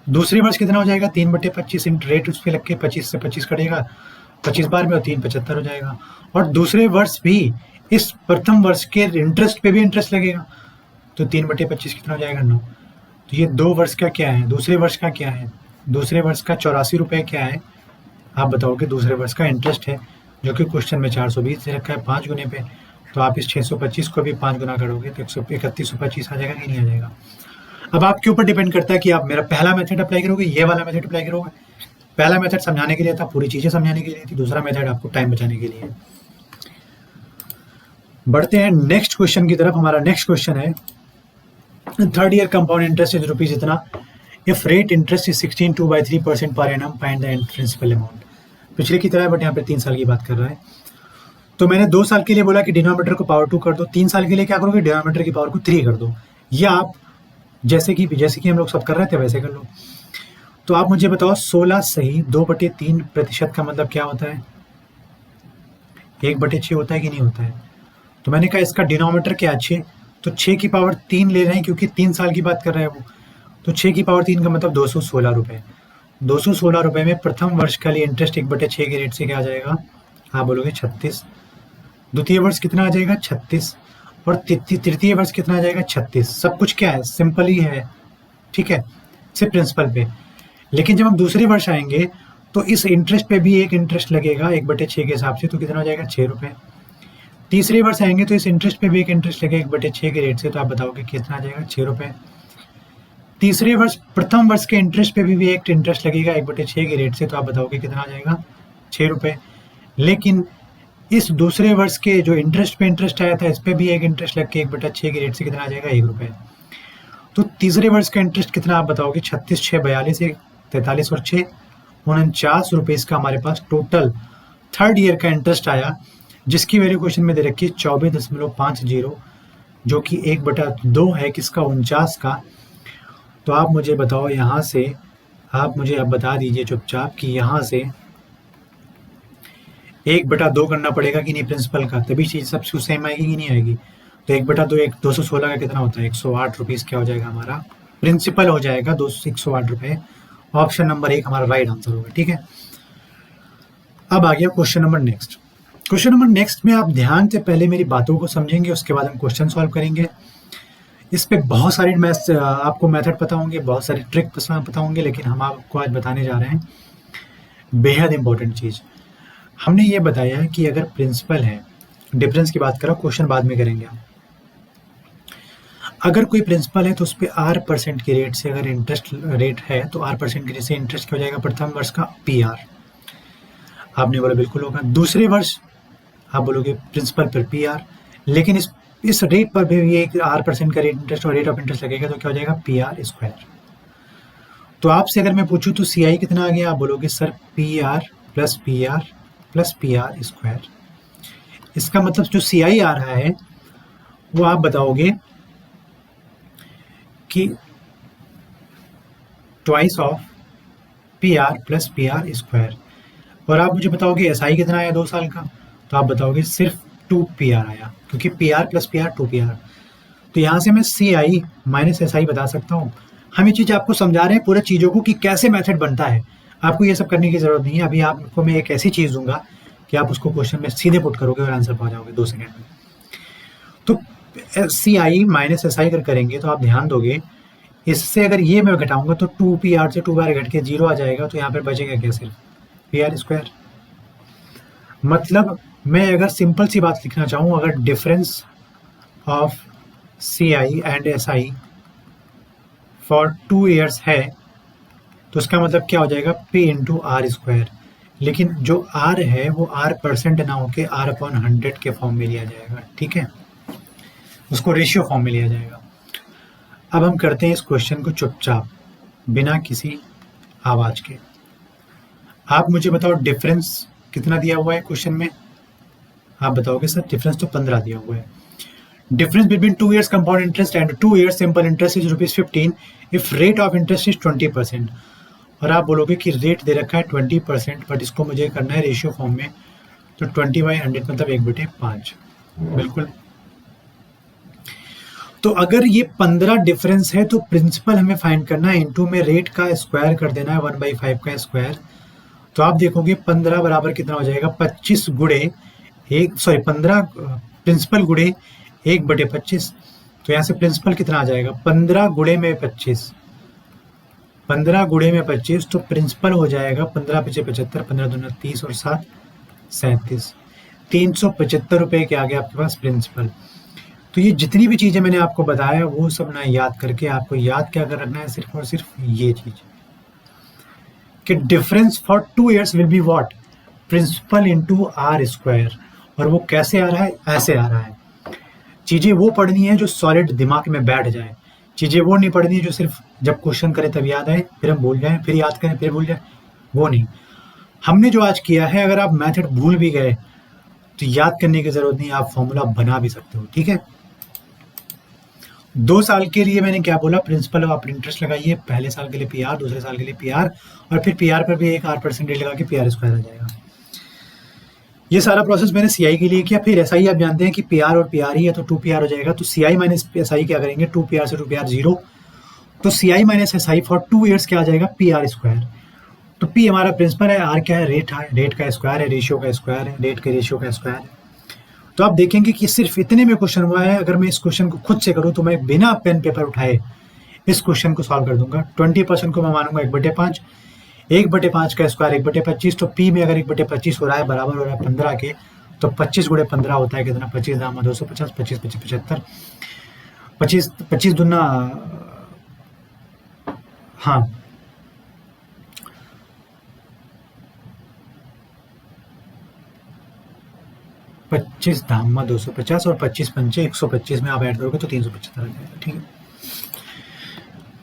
दूसरे वर्ष कितना हो जाएगा, 3/25 रेट उस पर लग के 25 से 25 कटेगा, 25 बार में, और 3 75 हो जाएगा। और दूसरे वर्ष भी इस प्रथम वर्ष के इंटरेस्ट पे भी इंटरेस्ट लगेगा, तो 3/25 कितना हो जाएगा 9। तो ये 2 वर्ष का क्या है, दूसरे वर्ष का क्या है, दूसरे वर्ष का 84 रुपये क्या है, आप बताओगे दूसरे वर्ष का इंटरेस्ट है, जो कि क्वेश्चन में 420 दे रखा है 5 गुने पे। तो आप इस 625 को भी 5 गुना करोगे तो 3125 आ जाएगा कि नहीं आ जाएगा। अब आपके ऊपर डिपेंड करता है कि आप मेरा पहला मेथड अप्लाई करोगे, ये वाला मेथड अप्लाई करोगे। पहला मेथड समझाने के लिए था, पूरी चीजें समझाने के लिए थी, दूसरा मेथड आपको टाइम बचाने के लिए। बढ़ते हैं नेक्स्ट क्वेश्चन की तरफ। हमारा नेक्स्ट क्वेश्चन है, third year compound interest is rupees इतना, if rate interest is 16.2/3% per annum, find the principal amount. पिछले की तरह बट यहाँ पे 3 साल की बात कर रहा है। तो मैंने 2 साल के लिए बोला कि डिनोमिनेटर को पावर 2 कर दो, 3 साल के लिए क्या करोगे, डिनोमिनेटर की पावर को 3 कर दो, या आप जैसे कि हम लोग सब कर रहे थे वैसे कर लो। तो आप मुझे बताओ 16 सही 2/3% का मतलब क्या होता है, 1/6 होता है कि नहीं होता है। तो मैंने कहा इसका डिनोमिनेटर क्या है 6, तो 6 की पावर 3 ले रहे हैं क्योंकि 3 साल की बात कर रहे हैं वो। तो 6 की पावर 3 का मतलब 216 रुपये। 216 रुपये में प्रथम वर्ष के लिए इंटरेस्ट 1/6 के रेट से क्या आ जाएगा आप बोलोगे 36। द्वितीय वर्ष कितना आ जाएगा 36, और तृतीय वर्ष कितना आ जाएगा 36। सब कुछ क्या है, सिंपल ही है, ठीक है, सिर्फ प्रिंसिपल पे। लेकिन जब हम दूसरे वर्ष आएंगे तो इस इंटरेस्ट पे भी एक इंटरेस्ट लगेगा 1/6 के हिसाब से, तो कितना हो जाएगा 6 रुपये। तीसरे वर्ष आएंगे तो इस इंटरेस्ट पे भी एक इंटरेस्ट लगेगा 1/6 के रेट से, तो आप बताओगे कितना आ जाएगा 6 रुपये। तीसरे वर्ष प्रथम वर्ष के इंटरेस्ट पे भी एक इंटरेस्ट लगेगा 1/6 के रेट से, तो आप बताओगे कितना आ जाएगा 6 रुपये। लेकिन इस दूसरे वर्ष के जो इंटरेस्ट पे इंटरेस्ट आया था, इस पे भी एक इंटरेस्ट लग के 1/6 के रेट से कितना आ जाएगा 1 रुपये। तो तीसरे वर्ष का इंटरेस्ट कितना आप बताओगे, 36 6 42, 43 और 6 49 रुपये इसका हमारे पास टोटल थर्ड ईयर का इंटरेस्ट आया, जिसकी वैल्यू क्वेश्चन में दे रखी है 24.50, जो कि 1/2 है किसका, 49 का। तो आप मुझे बताओ यहाँ से, आप मुझे अब बता दीजिए चुपचाप कि यहाँ से 1/2 करना पड़ेगा कि नहीं प्रिंसिपल का, तभी चीज़ सब सेम आएगी कि नहीं आएगी। तो 1/2 216 का कितना होता है, 108 रुपीज़ क्या हो जाएगा हमारा प्रिंसिपल हो जाएगा 108 रुपये। ऑप्शन नंबर 1 हमारा राइट आंसर होगा, ठीक है। अब आ गया question number next. Question number next में आप ध्यान से पहले मेरी बातों को समझेंगे, उसके बाद हम क्वेश्चन सॉल्व करेंगे। इस पे बहुत सारी मैथ्स आपको मेथड पता होंगे, बहुत सारी ट्रिक पता होंगे, लेकिन हम आपको आज बताने जा रहे हैं बेहद इंपॉर्टेंट चीज़। हमने ये बताया है कि अगर प्रिंसिपल है, डिफरेंस की बात करो, क्वेश्चन बाद में करेंगे हम। अगर कोई प्रिंसिपल है तो उस पर R% के रेट से अगर इंटरेस्ट रेट है तो R% के रेट से इंटरेस्ट क्या हो जाएगा, प्रथम वर्ष का PR। आपने बोला बिल्कुल होगा। दूसरे वर्ष आप बोलोगे प्रिंसिपल पर PR, लेकिन इस रेट पर भी एक R% का रेट इंटरेस्ट और रेट ऑफ इंटरेस्ट लगेगा, तो क्या हो जाएगा PR²। तो आपसे अगर मैं पूछूं तो CI कितना आ गया, आप बोलोगे sir PR plus PR plus PR²। इसका मतलब जो CI आ रहा है वो आप बताओगे कि twice of PR plus PR²। और आप मुझे बताओगे SI कितना आया 2 साल का, तो आप बताओगे सिर्फ 2PR आया, क्योंकि PR प्लस PR 2PR। तो यहाँ से मैं CI माइनस SI बता सकता हूँ। हम ये चीज़ आपको समझा रहे हैं पूरे चीज़ों को कि कैसे मेथड बनता है, आपको ये सब करने की ज़रूरत नहीं है। अभी आपको मैं एक ऐसी चीज़ दूंगा कि आप उसको क्वेश्चन में सीधे पुट करोगे और आंसर पा जाओगे 2 सेकेंड में। तो CI माइनस SI अगर करेंगे तो आप ध्यान दोगे, इससे अगर ये मैं घटाऊंगा तो 2PR से 2 बार घट के 0 आ जाएगा, तो यहाँ पर बचेगा क्या, सिर्फ PR²। मतलब मैं अगर सिंपल सी बात लिखना चाहूँ, अगर difference of CI and SI for 2 years है तो उसका मतलब क्या हो जाएगा, P × R²। लेकिन जो R है वो R% ना होके R/100 के फॉर्म में लिया जाएगा, ठीक है, उसको रेशियो फॉर्म में लिया जाएगा। अब हम करते हैं इस क्वेश्चन को चुपचाप बिना किसी आवाज़ के। आप मुझे बताओ डिफरेंस कितना दिया हुआ है क्वेश्चन में, आप बताओगे सर डिफरेंस तो 15 दिया हुआ है। Difference between 2 years compound interest and 2 years simple interest is ₹15 if rate of interest is 20%। और आप बोलोगे कि रेट दे रखा है 20%, बट इसको मुझे करना है रेशियो फॉर्म में, तो 20/100 मतलब 1/5। बिल्कुल। तो अगर ये 15 डिफरेंस है तो प्रिंसिपल हमें फाइंड करना है, इनटू में रेट का स्क्वायर कर देना है 1/5 का स्क्वायर। तो आप देखोगे 15 बराबर कितना हो जाएगा, 15 प्रिंसिपल गुणे 1/25। तो यहाँ से प्रिंसिपल कितना आ जाएगा, 15 गुणे में 25, 15 गुणे में 25, तो प्रिंसिपल हो जाएगा 15 × 5 = 75, 15 × 2 = 30 और 7 = 37, 375 रुपये के आगे आपके पास प्रिंसिपल। तो ये जितनी भी चीज़ें मैंने आपको बताया वो सब ना याद करके आपको याद क्या कर रखना है, सिर्फ और सिर्फ ये चीज़ कि difference for 2 years will be what, principal × R²। और वो कैसे आ रहा है, ऐसे आ रहा है। चीज़ें वो पढ़नी है जो सॉलिड दिमाग में बैठ जाए, चीज़ें वो नहीं पढ़नी है जो सिर्फ जब क्वेश्चन करें तब याद आए, फिर हम भूल जाएं, फिर याद करें, फिर भूल जाए, वो नहीं। हमने जो आज किया है, अगर आप मेथड भूल भी गए तो याद करने की ज़रूरत नहीं, आप फॉर्मूला बना भी सकते हो, ठीक है। 2 साल के लिए मैंने क्या बोला, प्रिंसिपल आप इंटरेस्ट लगाइए, पहले साल के लिए PR, दूसरे साल के लिए PR, और फिर PR पर भी एक R% लगा के PR² आ जाएगा। ये सारा प्रोसेस मैंने CI के लिए किया। फिर SI आप जानते हैं कि PR और PR ही है, तो 2PR हो जाएगा। तो CI माइनस SI क्या करेंगे, 2PR से 2PR 0, तो CI minus SI for 2 years क्या आ जाएगा, PR²। तो पी हमारा प्रिंसिपल है, आर क्या है, रेट है, रेट का स्क्वायर है, रेशियो का स्क्वायर है, रेट के रेशियो का स्क्वायर है। तो आप देखेंगे कि सिर्फ इतने में क्वेश्चन हुआ है। अगर मैं इस क्वेश्चन को खुद से करूँ तो मैं बिना पेन पेपर उठाए इस क्वेश्चन को सॉल्व कर दूंगा। 20% को मैं मानूंगा 1/5, 1/5 का स्क्वायर 1/25। तो पी में अगर 1/25 हो रहा है बराबर हो रहा है 15 के, तो 25 गुणे 15 होता है कितना, 25 दामा 250, 25 25 75, 25 25 दूना, हाँ 25 धामा 250 और 25 पंचे 125 में आप ऐड करोगे तो 375 आ जाएगा। ठीक है,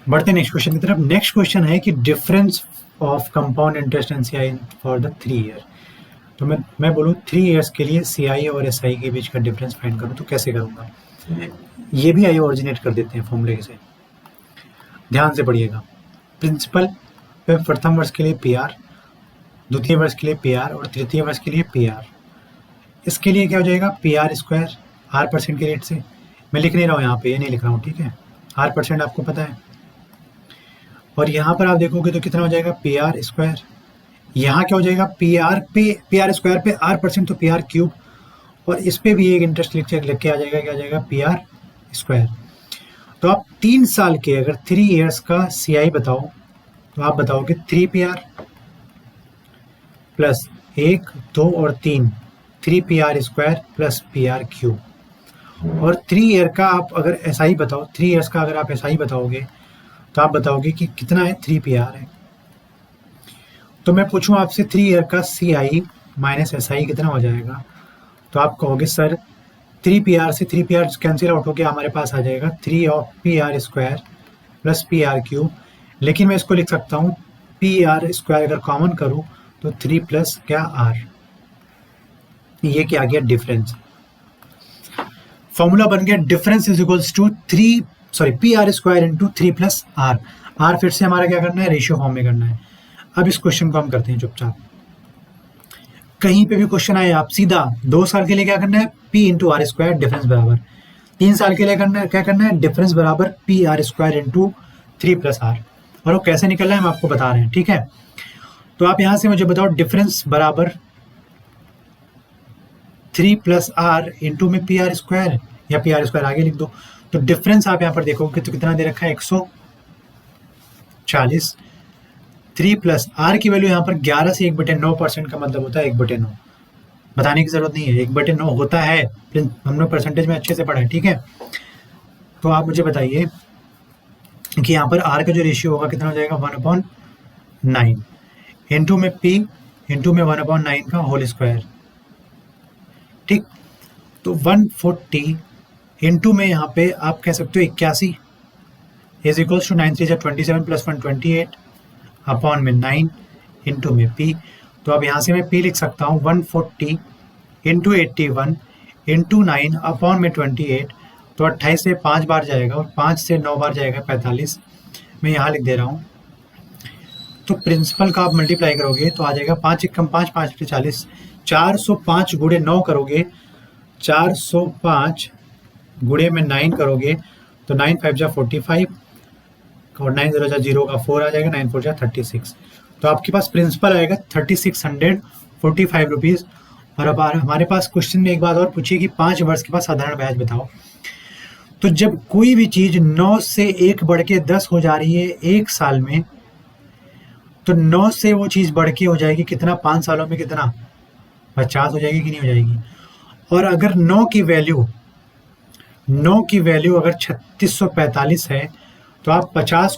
बढ़ते नेक्स्ट क्वेश्चन की तरफ। नेक्स्ट क्वेश्चन है कि difference of compound interest and CI for the 3 year. तो मैं बोलूँ 3 ईयर्स के लिए सीआई और एसआई के बीच का डिफरेंस फाइंड करूँ तो कैसे करूँगा। ये भी आइए ओरिजिनेट कर देते हैं फॉर्मूले से, ध्यान से पढ़िएगा। प्रिंसिपल पे प्रथम वर्ष के लिए पीआर, द्वितीय वर्ष के लिए पीआर और तृतीय वर्ष के लिए पीआर। इसके लिए क्या हो जाएगा, पीआर स्क्वायर आर परसेंट के रेट से। मैं लिख नहीं रहा हूँ यहाँ पे, ये नहीं लिख रहा हूँ, ठीक है, आर परसेंट आपको पता है। और यहाँ पर आप देखोगे तो कितना हो जाएगा, पी आर स्क्वायर। यहाँ क्या हो जाएगा, पी आर स्क्वायर पे आर परसेंट तो पी आर क्यूब, और इस पे भी एक इंटरेस्ट लिख के आ जाएगा, क्या आ जाएगा, पी आर स्क्वायर। तो आप 3 साल के अगर 3 ईयर्स का सी आई बताओ तो आप बताओगे 3 पी आर प्लस 1 2 और 3, 3 P R square plus P R cube. और 3 ईयर का आप अगर एस आई बताओ, 3 ईयर्स का अगर आप एस आई बताओगे तो आप बताओगे कि कितना है, 3 पी आर है। तो मैं पूछूं आपसे 3 ईयर का सी आई माइनस एस आई कितना हो जाएगा, तो आप कहोगे सर 3 पी आर से 3 पी आर कैंसिल आउट होकर हमारे पास आ जाएगा 3 of P R square plus P R cube. लेकिन मैं इसको लिख सकता हूँ पी आर स्क्वायर अगर कॉमन करूँ तो 3 प्लस क्या आर, ये क्या आ गया, डिफरेंस। फॉर्मूला बन गया difference is equals to P R square into 3 plus R. आर फिर से हमारा क्या करना है, रेशियो फॉर्म में करना है। अब इस क्वेश्चन को हम करते हैं चुपचाप। कहीं पे भी क्वेश्चन आए आप सीधा 2 साल के लिए क्या करना है, P into R square difference बराबर, 3 साल के लिए करना है क्या करना है, डिफरेंस बराबर P R square into 3 plus R. और वो कैसे निकल रहा है हम आपको बता रहे हैं, ठीक है। तो आप यहां से मुझे बताओ डिफरेंस बराबर 3 प्लस आर इंटू में पी आर स्क्वायर, या पी आर स्क्वायर आगे लिख दो। तो डिफरेंस आप यहाँ पर देखोगे तो कितना दे रखा है, 140। 3 प्लस आर की वैल्यू यहाँ पर 11 से 1/9% का मतलब होता है 1/9। बताने की जरूरत नहीं है, 1/9 होता है, हमने परसेंटेज में अच्छे से पढ़ा है, ठीक है। तो आप मुझे बताइए कि यहाँ पर आर का जो रेशियो होगा कितना हो जाएगा, 1/9 इंटू में पी इंटू में 1/9 का होल स्क्वायर, ठीक। तो 140 इंटू में यहाँ पे आप कह सकते हो 81 is equals to 9 3 27 plus 128 upon में 9 इंटू में पी। तो अब यहाँ से मैं पी लिख सकता हूँ 140 इंटू 81 इंटू 9 अपॉन में 28। तो 28 से 5 बार जाएगा और 5 से 9 बार जाएगा 45। मैं यहाँ लिख दे रहा हूँ। तो प्रिंसिपल का आप मल्टीप्लाई करोगे तो आ जाएगा 5 1 5 5 40, 405 गुणे 9 करोगे, 405 गुणे में 9 करोगे तो 9 5 जा 45 और 9 0 जा 0 का 4 आ जाएगा, 9 4 जा 36। तो आपके पास प्रिंसिपल आएगा 3645 रुपीज़। और अब हमारे पास क्वेश्चन में एक बात और पूछिए कि 5 वर्ष के बाद साधारण ब्याज बताओ। तो जब कोई भी चीज़ 9 से 1 बढ़ के 10 हो जा रही है 1 साल में, तो 9 से वो चीज़ बढ़ के हो जाएगी कितना, 5 सालों में कितना, 50 हो जाएगी कि नहीं हो जाएगी। और अगर 9 की वैल्यू अगर 3645 है तो आप 50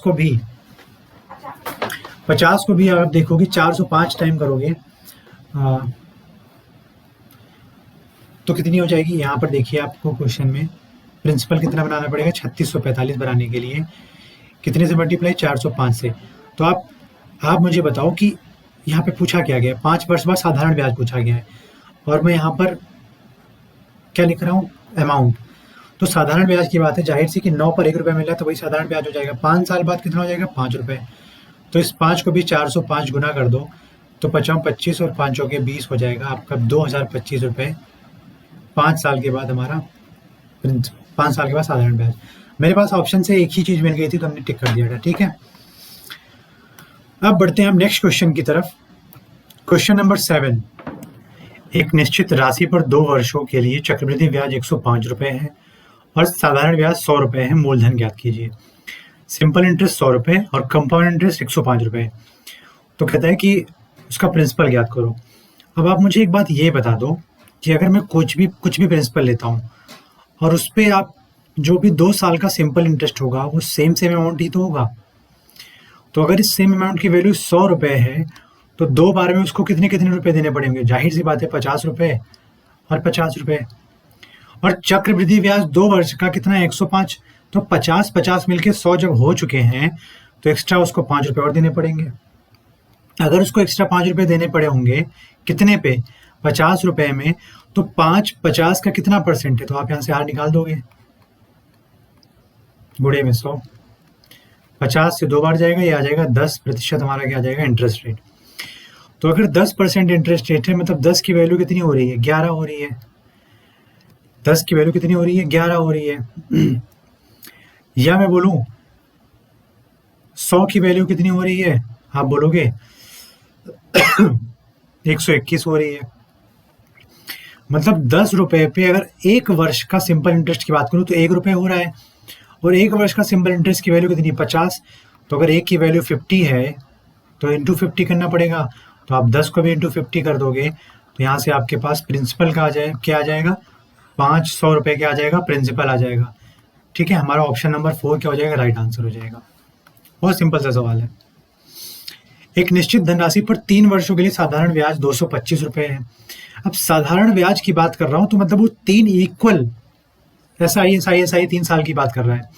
को भी आप देखोगे 405 टाइम करोगे तो कितनी हो जाएगी। यहाँ पर देखिए आपको क्वेश्चन में प्रिंसिपल कितना बनाना पड़ेगा, 3645 बनाने के लिए कितने से मल्टीप्लाई, 405 से। तो आप मुझे बताओ कि यहाँ पे पूछा क्या गया, 5 वर्ष बाद साधारण ब्याज पूछा गया है और मैं यहाँ पर क्या लिख रहा हूँ, अमाउंट। तो साधारण ब्याज की बात है, जाहिर सी कि 9 पर 1 रुपये मिला तो वही साधारण ब्याज हो जाएगा। 5 साल बाद कितना हो जाएगा, 5 रुपये। तो इस 5 को भी 405 गुना कर दो तो 25 और 5 के 20 हो जाएगा आपका 2025 रुपये 5 साल के बाद हमारा 5 साल के बाद साधारण ब्याज। मेरे पास ऑप्शन से एक ही चीज़ मिल गई थी तो हमने टिक कर दिया था, ठीक है। अब बढ़ते हैं हम नेक्स्ट क्वेश्चन की तरफ। Question number 7। एक निश्चित राशि पर 2 वर्षों के लिए चक्रवृद्धि ब्याज 105 रुपए है और साधारण ब्याज 100 रुपए है। मूलधन ज्ञात कीजिए। सिंपल इंटरेस्ट 100 रुपए और कंपाउंड इंटरेस्ट 105 रुपए। तो कहता है कि उसका प्रिंसिपल ज्ञात करो। अब आप मुझे एक बात ये बता दो कि अगर मैं कुछ भी प्रिंसिपल लेता हूँ और उस पर आप जो भी 2 साल का सिंपल इंटरेस्ट होगा वो सेम अमाउंट ही तो होगा। तो अगर इस सेम अमाउंट की वैल्यू 100 रुपए है तो 2 बार में उसको कितने रुपए देने पड़ेंगे? जाहिर सी बात है 50 रुपए और 50 रुपए। और चक्रवृद्धि ब्याज 2 वर्ष का कितना है? 105। तो 50 मिलके 100 जब हो चुके हैं तो एक्स्ट्रा उसको 5 रुपए और देने पड़ेंगे। अगर उसको एक्स्ट्रा 5 रुपए देने पड़े होंगे कितने पे? 50 रुपए में। तो 50 का कितना परसेंट है? तो आप यहाँ से R निकाल दोगे, गुणे में 100। 50 से 2 बार जाएगा, ये आ जाएगा 10% हमारा क्या आ जाएगा? Interest rate. तो अगर 10% इंटरेस्ट रेट है मतलब 10 की वैल्यू कितनी हो रही है? 11 हो रही है। 10 की वैल्यू कितनी हो रही है? 11 हो रही है। या मैं बोलूं 100 की वैल्यू कितनी हो रही है? आप बोलोगे 121 हो रही है। मतलब 10 रुपए पे अगर 1 वर्ष का सिंपल इंटरेस्ट की बात करूं तो 1 रुपए हो रहा है। और 1 वर्ष का सिंपल इंटरेस्ट की वैल्यू कितनी? 50। तो अगर 1 की वैल्यू 50 है तो इंटू 50 करना पड़ेगा। तो आप 10 को भी इंटू 50 कर दोगे तो यहाँ से आपके पास प्रिंसिपल का क्या आ जाएगा? 500 रुपए क्या आ जाएगा? प्रिंसिपल आ जाएगा। ठीक है, हमारा ऑप्शन नंबर 4 क्या हो जाएगा? राइट आंसर हो जाएगा। बहुत सिंपल सा सवाल है। एक निश्चित धनराशि पर 3 वर्षों के लिए साधारण ब्याज 225 रुपए है। अब साधारण ब्याज की बात कर रहा हूं तो मतलब वो 3 इक्वल SI 3 साल की बात कर रहा है।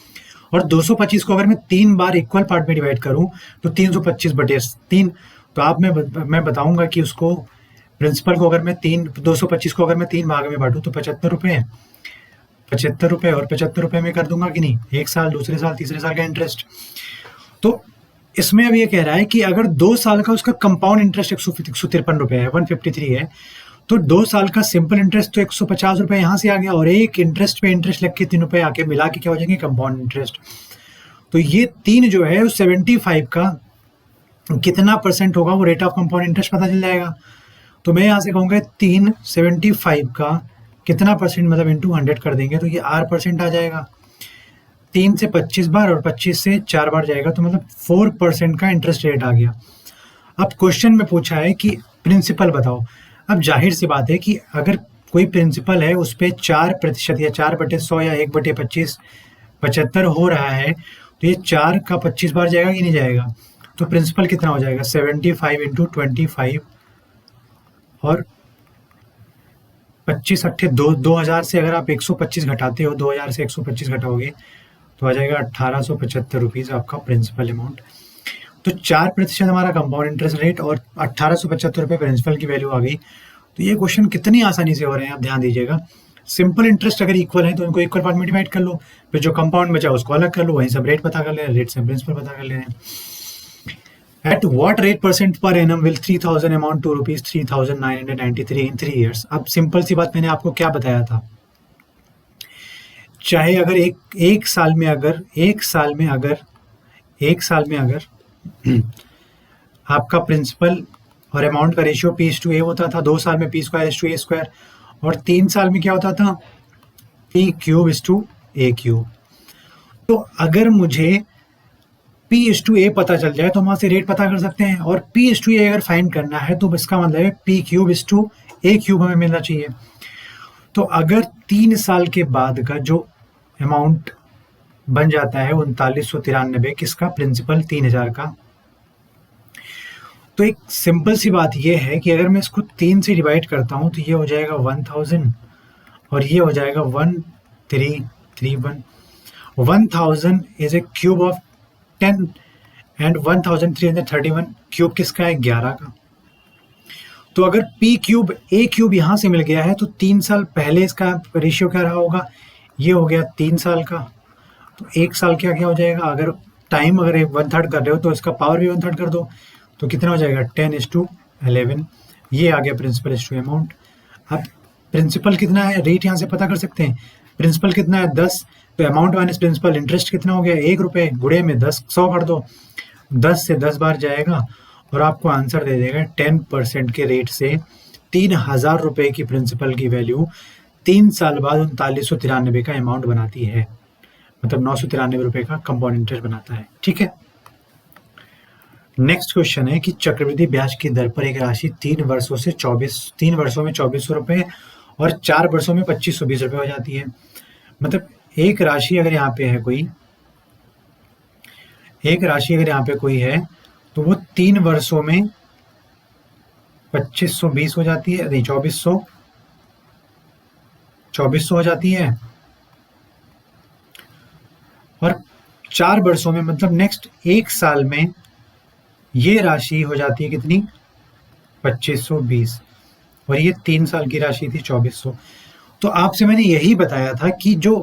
और 225 को अगर मैं 3 बार इक्वल पार्ट में डिवाइड करूं तो 325/3। तो आप मैं बताऊंगा कि उसको प्रिंसिपल को अगर मैं 225 को अगर मैं 3 भाग में बांटूं तो 75 रुपए 75 रुपए और 75 रुपए में कर दूंगा कि नहीं? 1 साल, दूसरे साल, तीसरे साल का इंटरेस्ट। तो इसमें अब ये कह रहा है कि अगर 2 साल का उसका कंपाउंड इंटरेस्ट 153 रुपए है, 153 है, तो 2 साल का सिंपल इंटरेस्ट तो 150 रुपए यहाँ से आ गया और एक इंटरेस्ट पे इंटरेस्ट लग के 3 रुपए आके मिला के क्या हो जाएंगे? Compound interest. तो ये 3 जो है 75 का कितना परसेंट होगा वो रेट ऑफ कंपाउंड इंटरेस्ट पता चल जाएगा। तो मैं यहाँ से कहूँगा 3 75 का कितना परसेंट मतलब इंटू 100 कर देंगे तो ये R% आ जाएगा। 3 से 25 बार और 25 से 4 बार जाएगा तो मतलब 4% का इंटरेस्ट रेट आ गया। अब क्वेश्चन में पूछा है कि प्रिंसिपल बताओ। अब जाहिर सी बात है कि अगर कोई प्रिंसिपल है उस पर 4% या 4/100 या 1/25 75 हो रहा है तो ये 4 का 25 बार जाएगा कि नहीं जाएगा? तो प्रिंसिपल कितना हो जाएगा? 75 इंटू 25 और 25 अट्ठे 2000 से अगर आप 125 घटाते हो, 2000 से 125 घटाओगे तो आ जाएगा 1875 रुपीज़ आपका प्रिंसिपल अमाउंट। तो 4% हमारा कंपाउंड इंटरेस्ट रेट और 1875 रुपये प्रिंसिपल की वैल्यू आ गई। तो ये क्वेश्चन कितनी आसानी से हो रहे हैं, आप ध्यान दीजिएगा। सिंपल इंटरेस्ट अगर इक्वल है तो उनको इक्वल पार्ट में डिवाइड कर लो, फिर जो कंपाउंड बचा उसको अलग कर लो, वहीं सब रेट पता कर ले, रेट से प्रिंसिपल पता कर ले रहे हैं। At what rate % per annum will 3000 amount to rupees 3993 in 3 years? अब सिंपल सी बात मैंने आपको क्या बताया था, चाहे अगर एक साल में अगर आपका प्रिंसिपल और अमाउंट का रेशियो P/A होता था, 2 साल में P²/A² और 3 साल में क्या होता था? P³ तो अगर मुझे P/A पता चल जाए तो हम वहां से रेट पता कर सकते हैं। और P/A अगर फाइंड करना है तो इसका मतलब है P³ हमें मिलना चाहिए। तो अगर 3 साल के बाद का जो अमाउंट बन जाता है 3993 किसका? प्रिंसिपल 3000 का। तो एक सिंपल सी बात यह है कि अगर मैं इसको 3 से डिवाइड करता हूं तो ये हो जाएगा 1000 और ये हो जाएगा 1331। 1000 is a cube of 10 and 1331 cube किसका है? 11 का। तो अगर A³ यहां से मिल गया है तो 3 साल पहले इसका रेशियो क्या रहा होगा? ये हो गया 3 साल का। तो 1 साल क्या हो जाएगा? अगर टाइम अगर 1/3 कर रहे हो तो इसका पावर भी 1/3 कर दो तो कितना हो जाएगा? 10:11। ये आ गया प्रिंसिपल अमाउंट। अब प्रिंसिपल कितना है रेट यहाँ से पता कर सकते हैं। प्रिंसिपल कितना है? 10। तो अमाउंट माइनस प्रिंसिपल इंटरेस्ट कितना हो गया? 1 रुपये, गुणे में 10 100 कर दो 10 से 10 बार जाएगा और आपको आंसर दे देगा 10% के रेट से 3,000 रुपए की प्रिंसिपल की वैल्यू 3 साल बाद 3993 का अमाउंट बनाती है, मतलब 993 रुपए का कंपाउंड इंटरेस्ट बनाता है। ठीक है। नेक्स्ट क्वेश्चन है कि चक्रवृद्धि ब्याज की दर पर एक राशि 3 वर्षों में 2400 रुपए और 4 वर्षों में 2520 रुपए हो जाती है। मतलब एक राशि अगर यहाँ पे कोई है तो वो 3 वर्षों में 2520 हो जाती है, नहीं 2400 हो जाती है, और 4 वर्षों में मतलब नेक्स्ट 1 साल में ये राशि हो जाती है कितनी, 2520, और ये 3 साल की राशि थी 2400। तो आपसे मैंने यही बताया था कि जो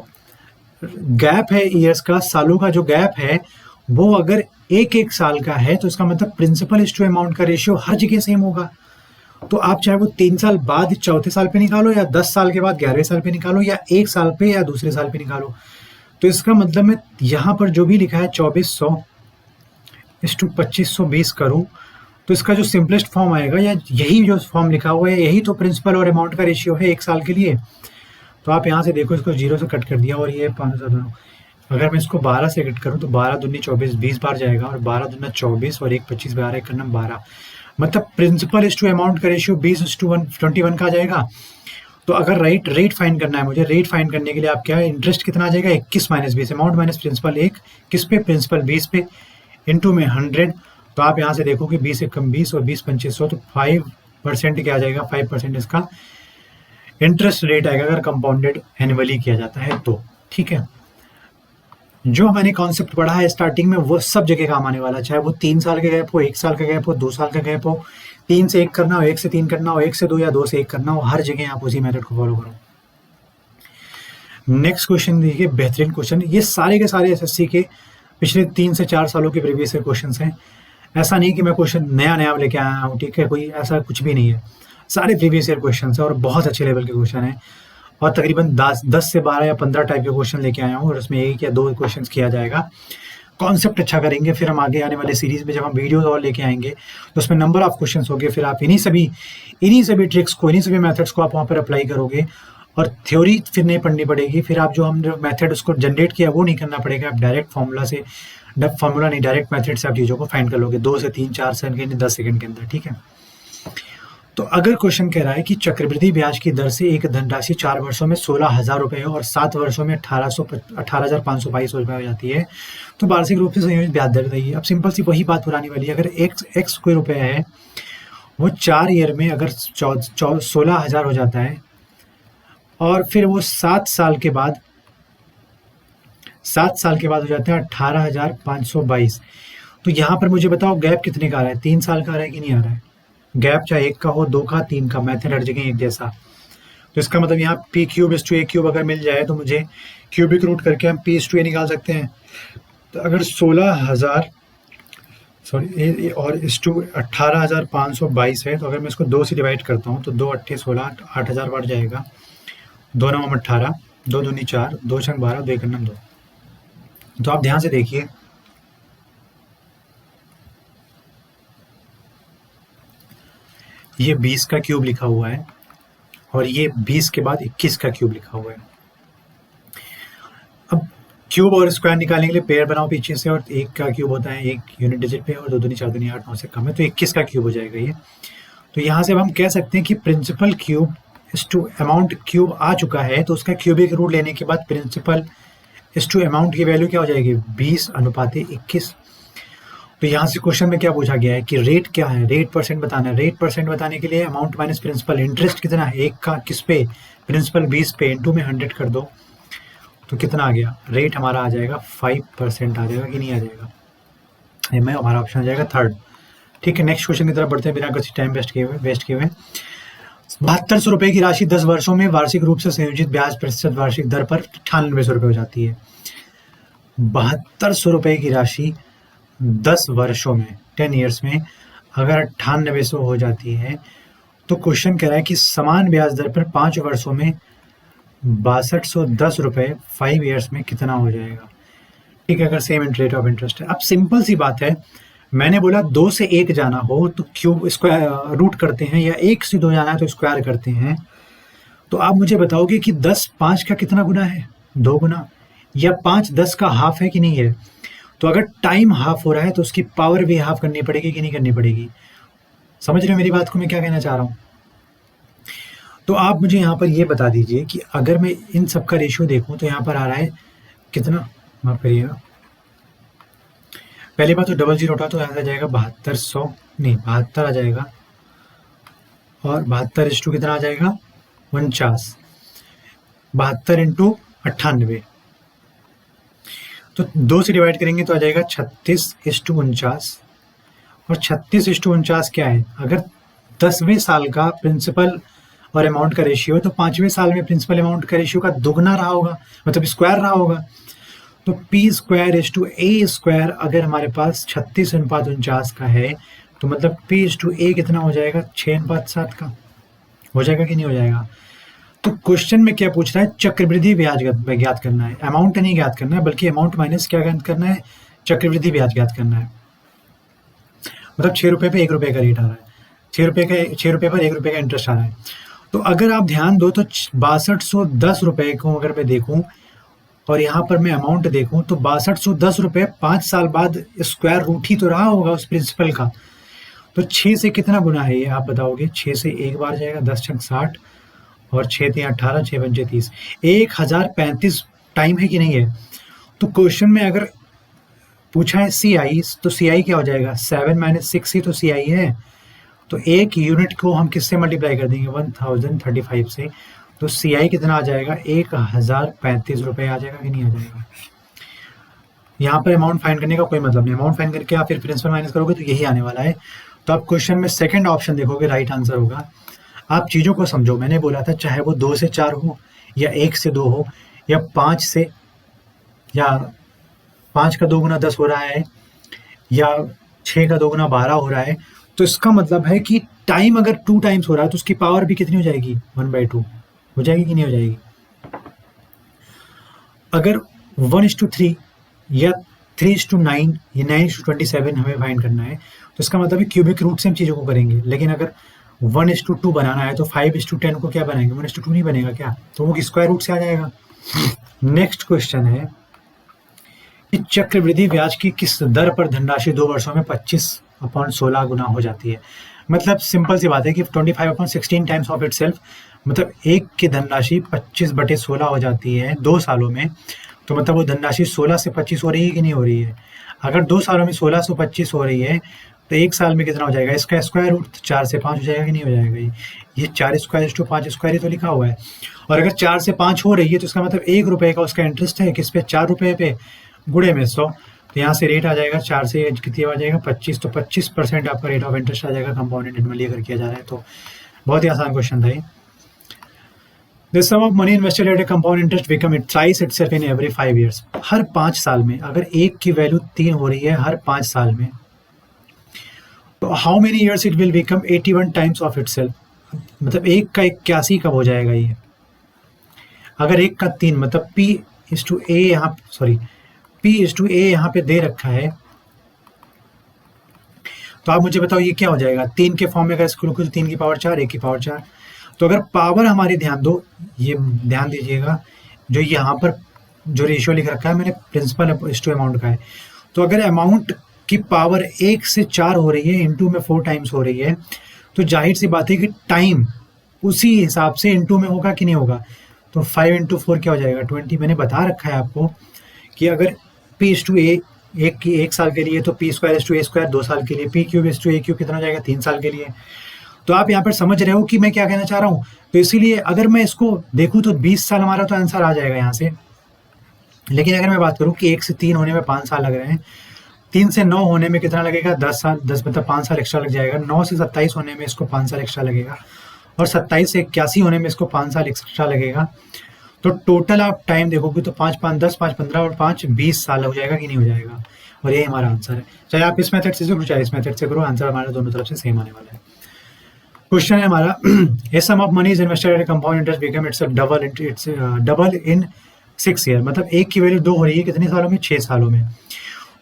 गैप है ईयर्स का, सालों का जो गैप है, वो अगर एक साल का है तो इसका मतलब प्रिंसिपल इज टू अमाउंट का रेशियो हर जगह सेम होगा। तो आप चाहे वो 3 साल बाद चौथे साल पे निकालो, या 10 साल के बाद 11वें साल पे निकालो, या 1 साल पे या दूसरे साल पे निकालो, तो इसका मतलब मैं यहाँ पर जो भी लिखा है 2400 इस टू 2520 करूँ तो इसका जो सिंपलेस्ट फॉर्म आएगा, या यही जो फॉर्म लिखा हुआ है, यही तो प्रिंसिपल और अमाउंट का रेशियो है 1 साल के लिए। तो आप यहाँ से देखो, इसको 0 से कट कर दिया और ये 500। अगर मैं इसको 12 से कट करूँ तो 12 दूनी 24, 20 बार जाएगा, और 12 दूना 24 और 1 25 12 1 करना 12, मतलब प्रिंसिपल इज टू अमाउंट का रेशियो 20:21 का आ जाएगा। तो अगर रेट फाइंड करना है मुझे, रेट फाइंड करने के लिए आप क्या, इंटरेस्ट कितना आ जाएगा, 21 माइनस 20, अमाउंट माइनस प्रिंसिपल 1, किस पे, प्रिंसिपल 20 पे, इंटू में 100। तो आप यहाँ से देखो कि 20 एक कम 20 और 20 2500, तो 5% क्या आ जाएगा, 5% इसका इंटरेस्ट रेट आएगा अगर कंपाउंडेड एनुअली किया जाता है तो। ठीक है। जो मैंने कॉन्सेप्ट पढ़ा है स्टार्टिंग में वो सब जगह काम आने वाला, चाहे वो 3 साल का गैप हो, 1 साल का गैप हो, 2 साल का गैप हो, 3 से 1 करना हो, 1 से 3 करना हो, 1 से 2 या 2 से 1 करना हो, हर जगह आप उसी मेथड को फॉलो करो। नेक्स्ट क्वेश्चन देखिए, बेहतरीन क्वेश्चन, ये सारे के सारे एसएससी के पिछले 3 से 4 सालों के प्रीवियस ईयर क्वेश्चन हैं। ऐसा नहीं कि मैं क्वेश्चन नया लेके आया हूँ, ठीक है, कोई ऐसा कुछ भी नहीं है, सारे प्रीवियस ईयर क्वेश्चन हैं और बहुत अच्छे लेवल के क्वेश्चन हैं, और तकरीबन 10 से 12 या 15 टाइप के क्वेश्चन लेके आया हूँ, और उसमें 1 या 2 क्वेश्चन किया जाएगा। कॉन्सेप्ट अच्छा करेंगे, फिर हम आगे आने वाले सीरीज में जब हम वीडियोस और लेके आएंगे तो उसमें नंबर ऑफ क्वेश्चन होंगे, फिर आप इन्हीं सभी ट्रिक्स को, इन्हीं सभी मेथड्स को आप वहाँ पर अप्लाई करोगे, और थ्योरी फिर नहीं पढ़नी पड़ेगी। फिर आप जो हमने मेथड उसको जनरेट किया वो नहीं करना पड़ेगा, आप डायरेक्ट फार्मूला नहीं, डायरेक्ट मेथड से आप चीज़ों को फाइंड कर लोगे 2 से 3 4 सेकंड 10 सेकंड के अंदर। ठीक है। तो अगर क्वेश्चन कह रहा है कि चक्रवृद्धि ब्याज की दर से एक धनराशि 4 वर्षों में 16,000 रुपये और 7 वर्षों में 18,522 रुपये हो जाती है, तो वार्षिक रूप से संयोजित ब्याज दर रही है। अब सिंपल सी वही बात पुरानी वाली है, अगर एक्स कोई रुपये है वो 4 ईयर में अगर 16,000 हो जाता है, और फिर वो 7 साल के बाद हो जाता है 18,522। तो यहाँ पर मुझे बताओ गैप कितने का आ रहा है, 3 साल का आ रहा है कि नहीं आ रहा है? गैप चाहे 1 का हो, 2 का, 3 का, मेथड हर जगह एक जैसा। तो इसका मतलब यहाँ p क्यूब इस टू a क्यूब अगर मिल जाए तो मुझे क्यूबिक रूट करके हम p इस टू a निकाल सकते हैं। तो अगर 16,000 और इस टू 18,522 है, तो अगर मैं इसको 2 से डिवाइड करता हूँ तो 2 8 16 8,000 बढ़ जाएगा, 2 9 18, 2 दूनी 4, 2 6 12, 2 1 2। तो आप ध्यान से देखिए, ये 20 का क्यूब लिखा हुआ है और ये 20 के बाद 21 का क्यूब लिखा हुआ है। अब क्यूब और स्क्वायर निकालने के लिए पेयर बनाओ पीछे से, और 1 का क्यूब होता है 1 यूनिट डिजिट पे, और 2 दूनी 4 दूनी 8 9 से कम है, तो 21 का क्यूब हो जाएगा ये। तो यहाँ से अब हम कह सकते हैं कि प्रिंसिपल क्यूब इस टू अमाउंट क्यूब आ चुका है, तो उसका क्यूबिक रूट लेने के बाद प्रिंसिपल इस टू अमाउंट की वैल्यू क्या हो जाएगी, 20:21। तो यहाँ से क्वेश्चन में क्या पूछा गया है कि रेट क्या है, रेट परसेंट बताना है। रेट परसेंट बताने के लिए अमाउंट माइनस प्रिंसिपल, इंटरेस्ट कितना है 1 का, किस पे, प्रिंसिपल 20 पे, इंटू में 100 कर दो, तो कितना आ गया, रेट हमारा आ जाएगा 5% आ जाएगा कि नहीं आ जाएगा, में हमारा ऑप्शन आ जाएगा थर्ड। ठीक है। नेक्स्ट क्वेश्चन की तरफ बढ़ते हैं बिना किसी टाइम वेस्ट किए हुए। 7200 रुपये की राशि 10 वर्षों में वार्षिक रूप से संयोजित ब्याज प्रतिशत वार्षिक दर पर 9800 रुपये हो जाती है। 7200 रुपये की राशि 10 वर्षों में 10 ईयर्स में अगर 9800 हो जाती है, तो क्वेश्चन कह रहा है कि समान ब्याज दर पर 5 वर्षों में 6210 रुपये 5 ईयर्स में कितना हो जाएगा। ठीक है, अगर सेम रेट ऑफ इंटरेस्ट है। अब सिंपल सी बात है, मैंने बोला 2 से 1 जाना हो तो क्यूब स्क्वायर रूट करते हैं, या 1 से 2 जाना है तो स्क्वायर करते हैं। तो आप मुझे बताओगे कि 10 5 का कितना गुना है? 2 गुना। या 5 10 का हाफ है कि नहीं है? तो अगर टाइम हाफ हो रहा है तो उसकी पावर भी हाफ करनी पड़ेगी कि नहीं करनी पड़ेगी? समझ रहे हो मेरी बात को, मैं क्या कहना चाह रहा हूँ? तो आप मुझे यहाँ पर ये बता दीजिए कि अगर मैं इन सब का रेशियो देखूँ तो यहाँ पर आ रहा है कितना, माफ करिएगा, पहली बात तो डबल जीरो उठा तो यहाँ आ जाएगा 7200, नहीं 72 आ जाएगा, और 72 कितना आ जाएगा 49, 72 इंटू 98, तो 2 से डिवाइड करेंगे तो आ जाएगा 36:49। और 36:49 क्या है? अगर 10वें साल का प्रिंसिपल और अमाउंट का रेशियो है तो 5वें साल में प्रिंसिपल अमाउंट का रेशियो का दुगना रहा होगा, मतलब स्क्वायर रहा होगा। तो P² अगर हमारे पास 36:49 का है तो मतलब P/A कितना हो जाएगा? 6:7 का हो जाएगा कि नहीं हो जाएगा? तो क्वेश्चन में क्या पूछ रहा है? चक्रवृद्धि ब्याज ज्ञात करना है, अमाउंट नहीं ज्ञात करना है, बल्कि अमाउंट माइनस क्या ज्ञात करना है? चक्रवृद्धि ब्याज ज्ञात करना है। मतलब 6 रुपये पे 1 रुपये का रेट आ रहा है, 6 रुपये पर 1 रुपये का इंटरेस्ट आ रहा है। तो अगर आप ध्यान दो तो 6210 रुपये को अगर मैं देखूं और यहाँ पर मैं अमाउंट देखूं तो 6210 रुपये 5 साल बाद स्क्वायर रूट ही तो रहा होगा उस प्रिंसिपल का। तो 6 से कितना गुना है ये आप बताओगे? 6 से एक बार जाएगा, 10 छक 60 और 6 3 18, 6 पंचे 30, 1035 टाइम है कि नहीं है? तो क्वेश्चन में अगर पूछा है CI तो CI क्या हो जाएगा? 7 - 6 ही तो CI है। तो एक यूनिट को हम किससे मल्टीप्लाई कर देंगे? 1035 से। तो CI कितना आ जाएगा? 1035 रुपये आ जाएगा कि नहीं आ जाएगा? यहाँ पर अमाउंट फाइंड करने का कोई मतलब नहीं, अमाउंट फाइंड करके आप फिर प्रिंसिपल माइनस करोगे तो यही आने वाला है। तो आप क्वेश्चन में सेकंड ऑप्शन देखोगे, राइट आंसर होगा। आप चीज़ों को समझो, मैंने बोला था चाहे वो 2 से 4 हो या 1 से 2 हो या 5 से, या 5 का 2 गुना 10 हो रहा है या 6 का 2 गुना 12 हो रहा है, तो इसका मतलब है कि टाइम अगर 2 टाइम्स हो रहा है तो उसकी पावर भी कितनी हो जाएगी? 1/2 हो जाएगी कि नहीं हो जाएगी? अगर 1:3 या 3:9 या 9:27 हमें फाइंड करना है तो इसका मतलब है क्यूबिक रूट से हम चीज़ों को करेंगे। लेकिन अगर 1:2 बनाना है तो 5:10 को क्या बनाएंगे? 1:2 नहीं बनेगा क्या? तो वो स्क्वायर रूट से आ जाएगा। नेक्स्ट क्वेश्चन है कि चक्रवृद्धि ब्याज की किस दर पर धनराशि 2 वर्षों में 25/16 गुना हो जाती है? मतलब सिंपल सी बात है कि 25/16 टाइम्स ऑफ इटसेल्फ, मतलब एक की धनराशि 25/16 हो जाती है 2 सालों में। तो मतलब वो धनराशि 16 से 25 हो रही है कि नहीं हो रही है? अगर 2 सालों में 16 से 25 हो रही है तो 1 साल में कितना हो जाएगा? इसका स्क्वायर रूट 4 से 5 हो जाएगा कि नहीं हो जाएगा? ये 4 स्क्वायर टू 5 स्क्वायर ही तो लिखा हुआ है। और अगर 4 से 5 हो रही है तो इसका मतलब 1 रुपये का उसका इंटरेस्ट है, किस पे? 4 रुपये पे, गुणे में 100। तो यहाँ से रेट आ जाएगा 4 से कितनी आ जाएगा? 25। तो 25% आपका रेट ऑफ इंटरेस्ट आ जाएगा, कंपाउंडेड एनुअली अगर किया जा रहा है तो। बहुत ही आसान क्वेश्चन था ये। The sum of money invested at a compound interest become it twice itself in every 5 years. हर 5 साल में, अगर एक की वैल्यू 3 हो रही है हर 5 साल में, तो how many years it will become 81 times of itself? मतलब एक का 81 कब हो जाएगा ये? अगर एक का 3, मतलब P/A यहाँ, सॉरी P/A यहाँ पे दे रखा है, तो आप मुझे बताओ ये क्या हो जाएगा? 3 के फॉर्म में अगर इसको लिखो तो 3 की पावर 4, 1 की पावर 4। तो अगर पावर हमारी, ध्यान दो, ये ध्यान दीजिएगा, जो यहाँ पर जो रेशियो लिख रखा है मैंने प्रिंसिपल इस टू अमाउंट का है, तो अगर अमाउंट की पावर 1 से 4 हो रही है, इनटू में 4 टाइम्स हो रही है, तो जाहिर सी बात है कि टाइम उसी हिसाब से इनटू में होगा कि नहीं होगा? तो 5 × 4 क्या हो जाएगा? 20। मैंने बता रखा है आपको कि अगर P/A एक साल के लिए तो P²/A² 2 साल के लिए, P³ कितना हो जाएगा? 3 साल के लिए। तो आप यहाँ पर समझ रहे हो कि मैं क्या कहना चाह रहा हूँ। तो इसीलिए अगर मैं इसको देखूँ तो 20 साल हमारा तो आंसर आ जाएगा यहाँ से। लेकिन अगर मैं बात करूँ कि 1 से 3 होने में 5 साल लग रहे हैं, 3 से 9 होने में कितना लगेगा? 10 साल, 10 मतलब 5 साल एक्स्ट्रा लग जाएगा। 9 से 27 होने में इसको 5 साल एक्स्ट्रा लगेगा, और 27 से 81 होने में इसको 5 साल एक्स्ट्रा लगेगा। तो टोटल आप टाइम देखोगे तो 5 5 10, 5 15 और 5 20 साल हो जाएगा कि नहीं हो जाएगा? और ये हमारा आंसर है। चाहे आप इस मेथड से करो चाहे इस मेथड से करो, आंसर हमारे दोनों तरफ से सेम आने वाला है। क्वेश्चन है हमारा, a sum of money is invested at compound interest become its double in 6 year. मतलब एक की वैल्यू 2 हो रही है कितने सालों में? 6 सालों में।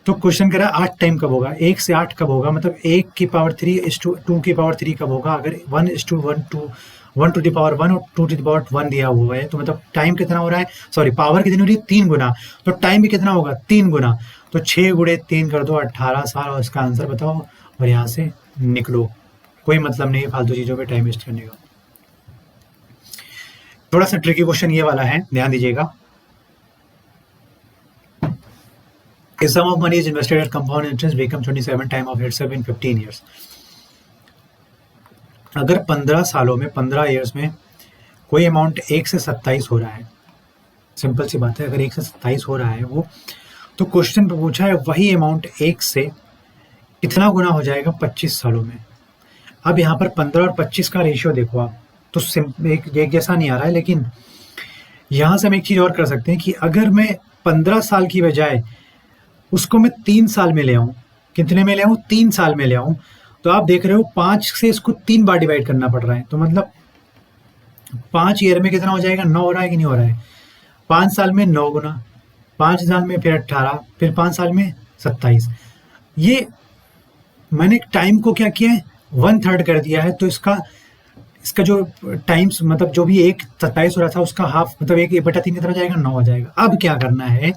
तो क्वेश्चन कह रहा है 8 टाइम कब होगा, 1 से 8 कब होगा, मतलब 1 की पावर 3 इज टू 2 की पावर 3 कब होगा, अगर 1 is to 1 to 1 to the power 1 और 2 टू द पावर 1 दिया हुआ है, तो मतलब टाइम कितना हो रहा है, सॉरी पावर कितनी हो रही है 3 गुना, तो टाइम भी कितना होगा 3 गुना, तो 6 गुणे 3 कर दो 18 साल, और इसका आंसर बताओ और यहाँ से निकलो। कोई मतलब नहीं है फालतू चीज़ों पे टाइम वेस्ट करने का। थोड़ा सा ट्रिकी क्वेश्चन ये वाला है, ध्यान दीजिएगा। A sum of money is invested at compound interest becomes 27 time of itself in 15 years. अगर 15 सालों में 15 ईयर्स में कोई अमाउंट 1 से 27 हो रहा है, सिंपल सी बात है, अगर 1 से 27 हो रहा है वो, तो क्वेश्चन पे पूछा है वही अमाउंट 1 से कितना गुना हो जाएगा 25 सालों में। अब यहाँ पर 15 और 25 का रेशियो देखो आप, तो एक जैसा नहीं आ रहा है, लेकिन यहाँ से हम एक चीज़ और कर सकते हैं कि अगर मैं 15 साल की बजाय उसको मैं 3 साल में ले आऊँ, कितने में ले आऊँ 3 साल में ले आऊँ, तो आप देख रहे हो 5 से इसको 3 बार डिवाइड करना पड़ रहा है, तो मतलब 5 ईयर में कितना हो जाएगा, 9 हो रहा है कि नहीं हो रहा है, 5 साल में 9 गुना, 5 साल में फिर 18, फिर 5 साल में 27। ये मैंने टाइम को क्या किया है 1/3 कर दिया है, तो इसका जो टाइम्स मतलब जो भी 1 27 हो रहा था उसका हाफ, मतलब 1/3 कितना हो जाएगा 9 हो जाएगा। अब क्या करना है,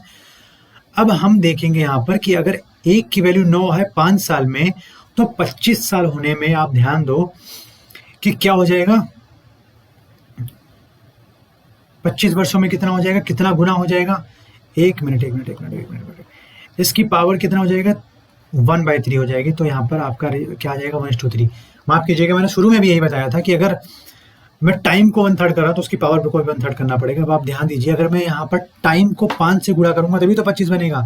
अब हम देखेंगे यहाँ पर कि अगर 1 की वैल्यू 9 है 5 साल में, तो 25 साल होने में आप ध्यान दो कि क्या हो जाएगा, 25 वर्षों में कितना हो जाएगा, कितना गुना हो जाएगा, एक मिनट, इसकी पावर कितना हो जाएगा 1/3 हो जाएगी। तो यहाँ पर आपका क्या आ जाएगा 1:3। माफ कीजिएगा, मैंने शुरू में भी यही बताया था कि अगर मैं टाइम को 1/3 कर रहा तो उसकी पावर को भी 1/3 करना पड़ेगा। अब आप ध्यान दीजिए, अगर मैं यहाँ पर टाइम को 5 से गुणा करूंगा तभी तो 25 बनेगा,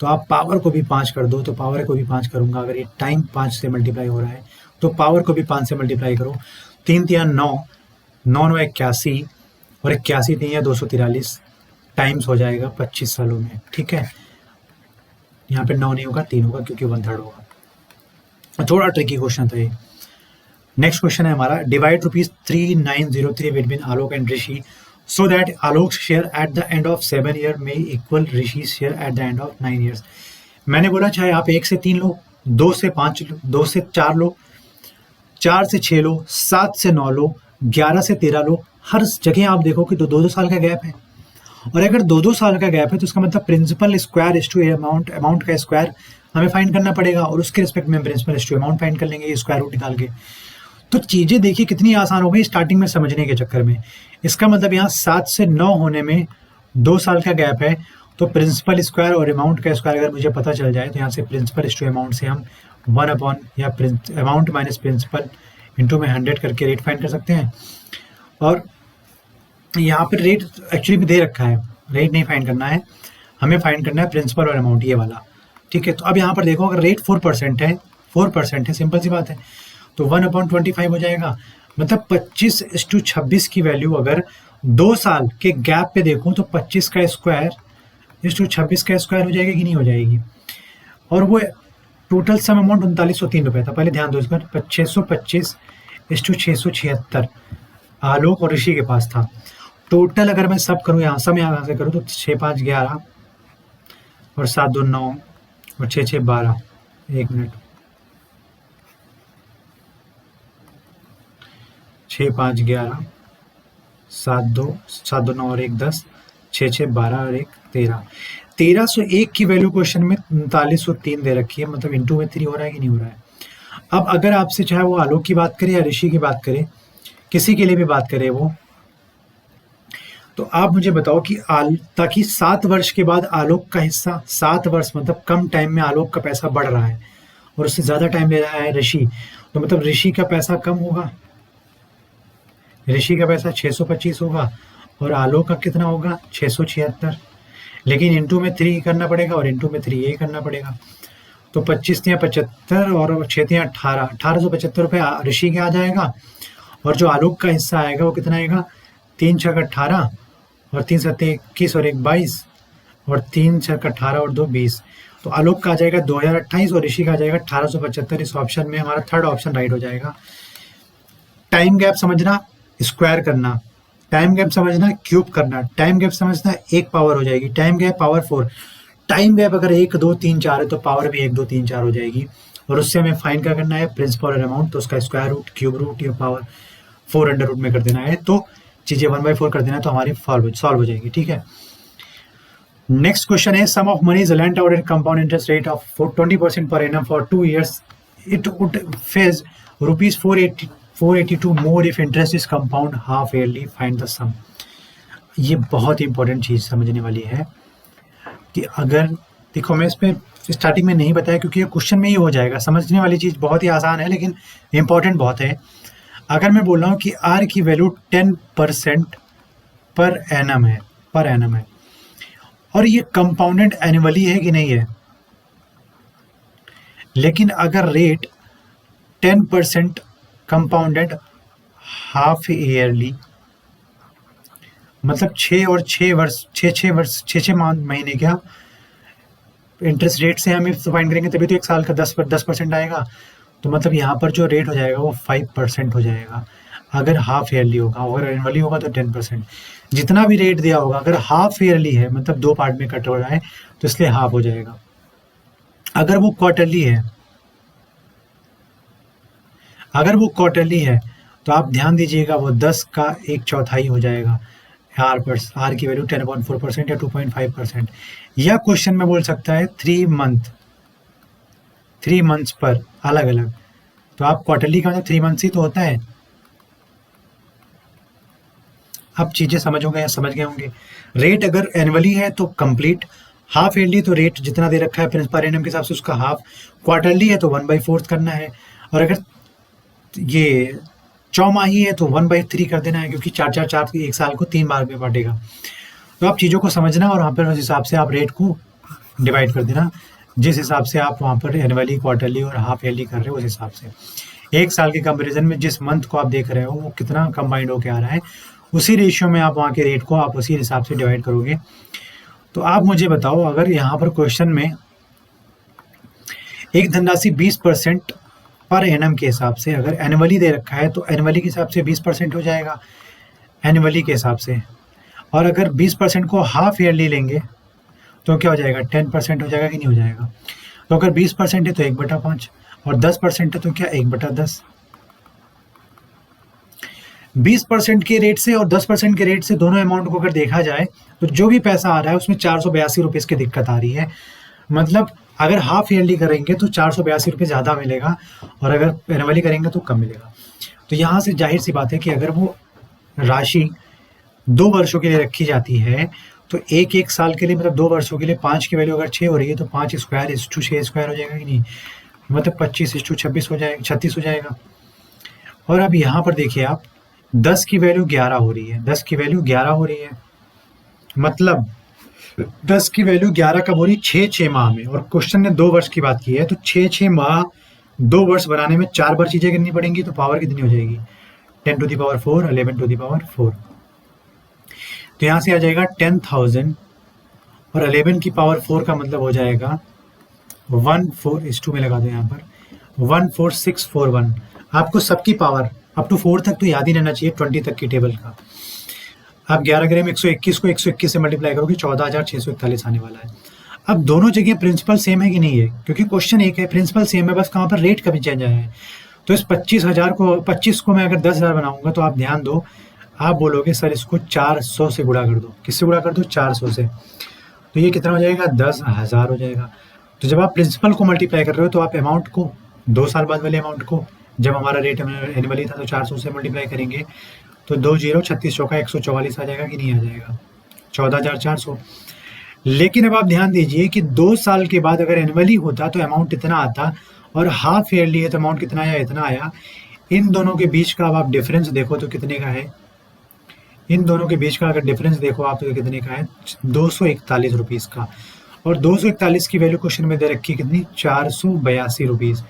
तो आप पावर को भी 5 कर दो, तो पावर को भी 5 करूंगा। अगर ये टाइम 5 से मल्टीप्लाई हो रहा है तो पावर को भी 5 से मल्टीप्लाई करो। 3 3 9, 9 9 81 और 81 3 243 टाइम्स हो जाएगा 25 सालों में। ठीक है, यहाँ पे 9 नहीं होगा 3 होगा क्योंकि 1/3 होगा। थोड़ा ट्रिकी क्वेश्चन था ये। नेक्स्ट क्वेश्चन है हमारा, divide ₹3903 between Alok and Rishi so that Alok share at the end of 7 year में equal Rishi share at the end of 9 years. मैंने बोला चाहे आप 1 से 3 लो, 2 से 5 लो, 2 से 4 लो, 4 से 6 लो, 7 से 9 लो, 11 से 13 लो, हर जगह आप देखो कि 2-2 साल का गैप है। और अगर 2-2 साल का गैप है तो इसका मतलब principal square is to amount का स्क्वायर हमें फाइंड करना पड़ेगा, और उसके रिस्पेक्ट में principal is to amount find कर लेंगे स्क्वायर रूट निकाल के। तो चीज़ें देखिए कितनी आसान हो गई स्टार्टिंग में समझने के चक्कर में। इसका मतलब यहाँ 7 से 9 होने में 2 साल का गैप है, तो प्रिंसिपल स्क्वायर और अमाउंट का स्क्वायर अगर मुझे पता चल जाए तो यहाँ से प्रिंसिपल इज टू अमाउंट से हम 1 या अमाउंट माइनस प्रिंसिपल इंटू में 100 करके रेट फाइंड कर सकते हैं। और यहाँ पर रेट एक्चुअली भी दे रखा है, रेट नहीं फाइंड करना है, हमें फाइंड करना है प्रिंसिपल और अमाउंट, ये वाला। ठीक है, तो अब यहाँ पर देखो अगर रेट 4% है, 4% है, सिंपल सी बात है, तो 1/25 हो जाएगा। मतलब 25:26 की वैल्यू अगर 2 साल के गैप पे देखूं तो 25 का स्क्वायर 26 का स्क्वायर हो जाएगा कि नहीं हो जाएगी। और वो टोटल सम अमाउंट 3903 रुपये था। पहले ध्यान दो इस पर, 625:676 आलोक और ऋषि के पास था। टोटल अगर मैं सब करूँ यहाँ सब यहाँ से करूँ तो 6 5 11 और 7 2 9 और 6 6 12, 1 मिनट, 6 5 11 7 2 9 और 1 10, 6 6 12 और 1 13, 1301 की वैल्यू क्वेश्चन में 3903 दे रखी है, मतलब इंटू में 3 हो रहा है कि नहीं हो रहा है। अब अगर आपसे चाहे वो आलोक की बात करें या ऋषि की बात करें, किसी के लिए भी बात करें वो, तो आप मुझे बताओ कि ताकि 7 वर्ष के बाद आलोक का हिस्सा, 7 वर्ष मतलब कम टाइम में आलोक का पैसा बढ़ रहा है और उससे ज़्यादा टाइम ले रहा है ऋषि, तो मतलब ऋषि का पैसा कम होगा, ऋषि का पैसा 625 होगा और आलोक का कितना होगा 676, लेकिन इंटू में 3 करना पड़ेगा और इंटू में 3 ये करना पड़ेगा। तो 25 या 75 और 6 या 18, 1875 रुपये ऋषि के आ जाएगा, और जो आलोक का हिस्सा आएगा वो कितना आएगा 3 6 18 और 3 7 21 और 1 22 और 3 6 18 और 2 20, तो आलोक का आ जाएगा 2028 और ऋषि का आ जाएगा 1875। इस ऑप्शन में हमारा थर्ड ऑप्शन राइट हो जाएगा। टाइम गैप समझना, स्क्वायर करना, टाइम गैप समझना, क्यूब करना, टाइम गैप समझना, एक पावर हो जाएगी, time gap power 4, time gap अगर 1 2 3 4 है तो पावर भी 1 2 3 4 हो जाएगी, और उससे हमें फाइंड क्या करना है, प्रिंसिपल और अमाउंट, तो उसका स्क्वायर रूट, क्यूब रूट या पावर 4 अंडर रूट में कर देना है, तो चीजें 1/4 कर देना है, तो हमारी सॉल्व हो जाएगी। ठीक है, नेक्स्ट क्वेश्चन है, sum of money is lent out at compound interest rate of 20% per annum for 2 years, it would fetch rupees 482 more if interest is compound half yearly, find the sum. ये बहुत ही important चीज समझने वाली है कि अगर देखो, मैं इस पे स्टार्टिंग में नहीं बताया क्योंकि ये क्वेश्चन में ही हो जाएगा, समझने वाली चीज बहुत ही आसान है लेकिन इंपॉर्टेंट बहुत है। अगर मैं बोल रहा हूँ कि आर की वैल्यू 10% पर एनम है, और ये कंपाउंडेड एनुअली है कि नहीं है, लेकिन अगर रेट 10% कंपाउंडेड हाफ ईयरली, मतलब 6 महीने क्या इंटरेस्ट रेट से हम फाइंड करेंगे, तभी तो 1 साल का 10% आएगा, तो मतलब यहाँ पर जो रेट हो जाएगा वो 5% हो जाएगा अगर हाफ ईयरली होगा, अगर एनुअली होगा तो 10%। जितना भी रेट दिया होगा अगर हाफ ईयरली है, मतलब 2 पार्ट में कट हो रहा है, तो इसलिए हाफ हो जाएगा। अगर वो क्वार्टरली है, तो आप ध्यान दीजिएगा वो 10 का 1/4 हो जाएगा, आर की वैल्यू 10.4% या 2.5%, या क्वेश्चन में बोल सकता है 3 मंथ्स पर अलग अलग, तो आप क्वार्टरली का मतलब 3 मंथ्स ही तो होता है। अब चीजें समझ गए होंगे। रेट अगर एनुअली है तो कंप्लीट, हाफ ईयरली तो रेट जितना दे रखा है प्रिंसिपल एनम के हिसाब से उसका हाफ, क्वार्टरली है तो 1/4 करना है, और अगर ये चौमाही है तो 1/3 कर देना है, क्योंकि 4 1 साल को 3 बार में बांटेगा। तो आप चीज़ों को समझना और वहाँ पर उस हिसाब से आप रेट को डिवाइड कर देना, जिस हिसाब से आप वहाँ पर एनुअली, क्वार्टरली और हाफ ईयरली कर रहे हो उस हिसाब से। 1 साल के कंपेरिजन में जिस मंथ को आप देख रहे हो वो कितना कंबाइंड होके आ रहा है, उसी रेशियो में आप वहाँ के रेट को आप उसी हिसाब से डिवाइड करोगे। तो आप मुझे बताओ, अगर यहाँ पर क्वेश्चन में एक धनराशि 20% पर एनम के हिसाब से अगर एनुअली दे रखा है, तो एनुअली के हिसाब से 20% हो जाएगा एनुअली के हिसाब से, और अगर 20% को हाफ ईयरली लेंगे तो क्या हो जाएगा, 10% हो जाएगा कि नहीं हो जाएगा। तो अगर 20% है तो 1/5, और 10% है तो क्या 1/10। 20% के रेट से और 10% के रेट से दोनों अमाउंट को अगर देखा जाए तो जो भी पैसा आ रहा है उसमें 482 रुपये की दिक्कत आ रही है। मतलब अगर हाफ ईयरली करेंगे तो 482 रुपये ज़्यादा मिलेगा, और अगर एनुअली करेंगे तो कम मिलेगा। तो यहाँ से जाहिर सी बात है कि अगर वो राशि 2 वर्षों के लिए रखी जाती है तो एक साल के लिए, मतलब 2 वर्षों के लिए 5 की वैल्यू अगर 6 हो रही है तो 5 स्क्वायर 6 स्क्वायर हो जाएगा कि नहीं, मतलब 25 हो जाएगा, 36 हो जाएगा। और अब यहाँ पर देखिए आप 10 की वैल्यू 11 हो रही है, 10 की वैल्यू 11 हो रही है, मतलब 10 की वैल्यू 11 कब हो रही, 6 माह में, और क्वेश्चन ने 2 वर्ष की बात की है, तो 6 माह 2 वर्ष बनाने में 4 बार चीजें करनी पड़ेंगी, तो पावर कितनी हो जाएगी, 10⁴, 11⁴। तो यहाँ से आ जाएगा 10,000, और 11 की पावर 4 का मतलब हो जाएगा 14:2 में लगा दो यहाँ पर 14641। आपको सबकी पावर अप टू 4 तक तो याद ही रहना चाहिए, 20 तक की टेबल का। आप 11 करें 121 को 121 से मल्टीप्लाई करोगे 14,641 आने वाला है। अब दोनों जगह प्रिंसिपल सेम है कि नहीं है, क्योंकि क्वेश्चन एक है, प्रिंसिपल सेम है, बस कहाँ पर रेट कभी चेंज आया है। तो इस 25 को मैं अगर 10,000 बनाऊंगा तो आप ध्यान दो, आप बोलोगे सर इसको 400 से गुणा कर दो। किससे गुणा कर दो, 400 से, तो ये कितना हो जाएगा, 10,000 हो जाएगा। तो जब आप प्रिंसिपल को मल्टीप्लाई कर रहे हो तो आप अमाउंट को 2 साल बाद वाले अमाउंट को, जब हमारा रेट एनुअली था तो 400 से मल्टीप्लाई करेंगे, तो 2 0 36 चौका 144 आ जाएगा कि नहीं आ जाएगा, 14,400। लेकिन अब आप ध्यान दीजिए कि 2 साल के बाद अगर एनुअली होता तो अमाउंट इतना आता, और हाफ ईयरली है तो अमाउंट कितना आया, इतना आया। इन दोनों के बीच का अब आप डिफरेंस देखो तो कितने का है, इन दोनों के बीच का अगर डिफरेंस देखो आप तो कितने का है, 241 रुपीज़ का। और 241 की वैल्यू क्वेश्चन में दे रखी है कितनी, 482 रुपीज़,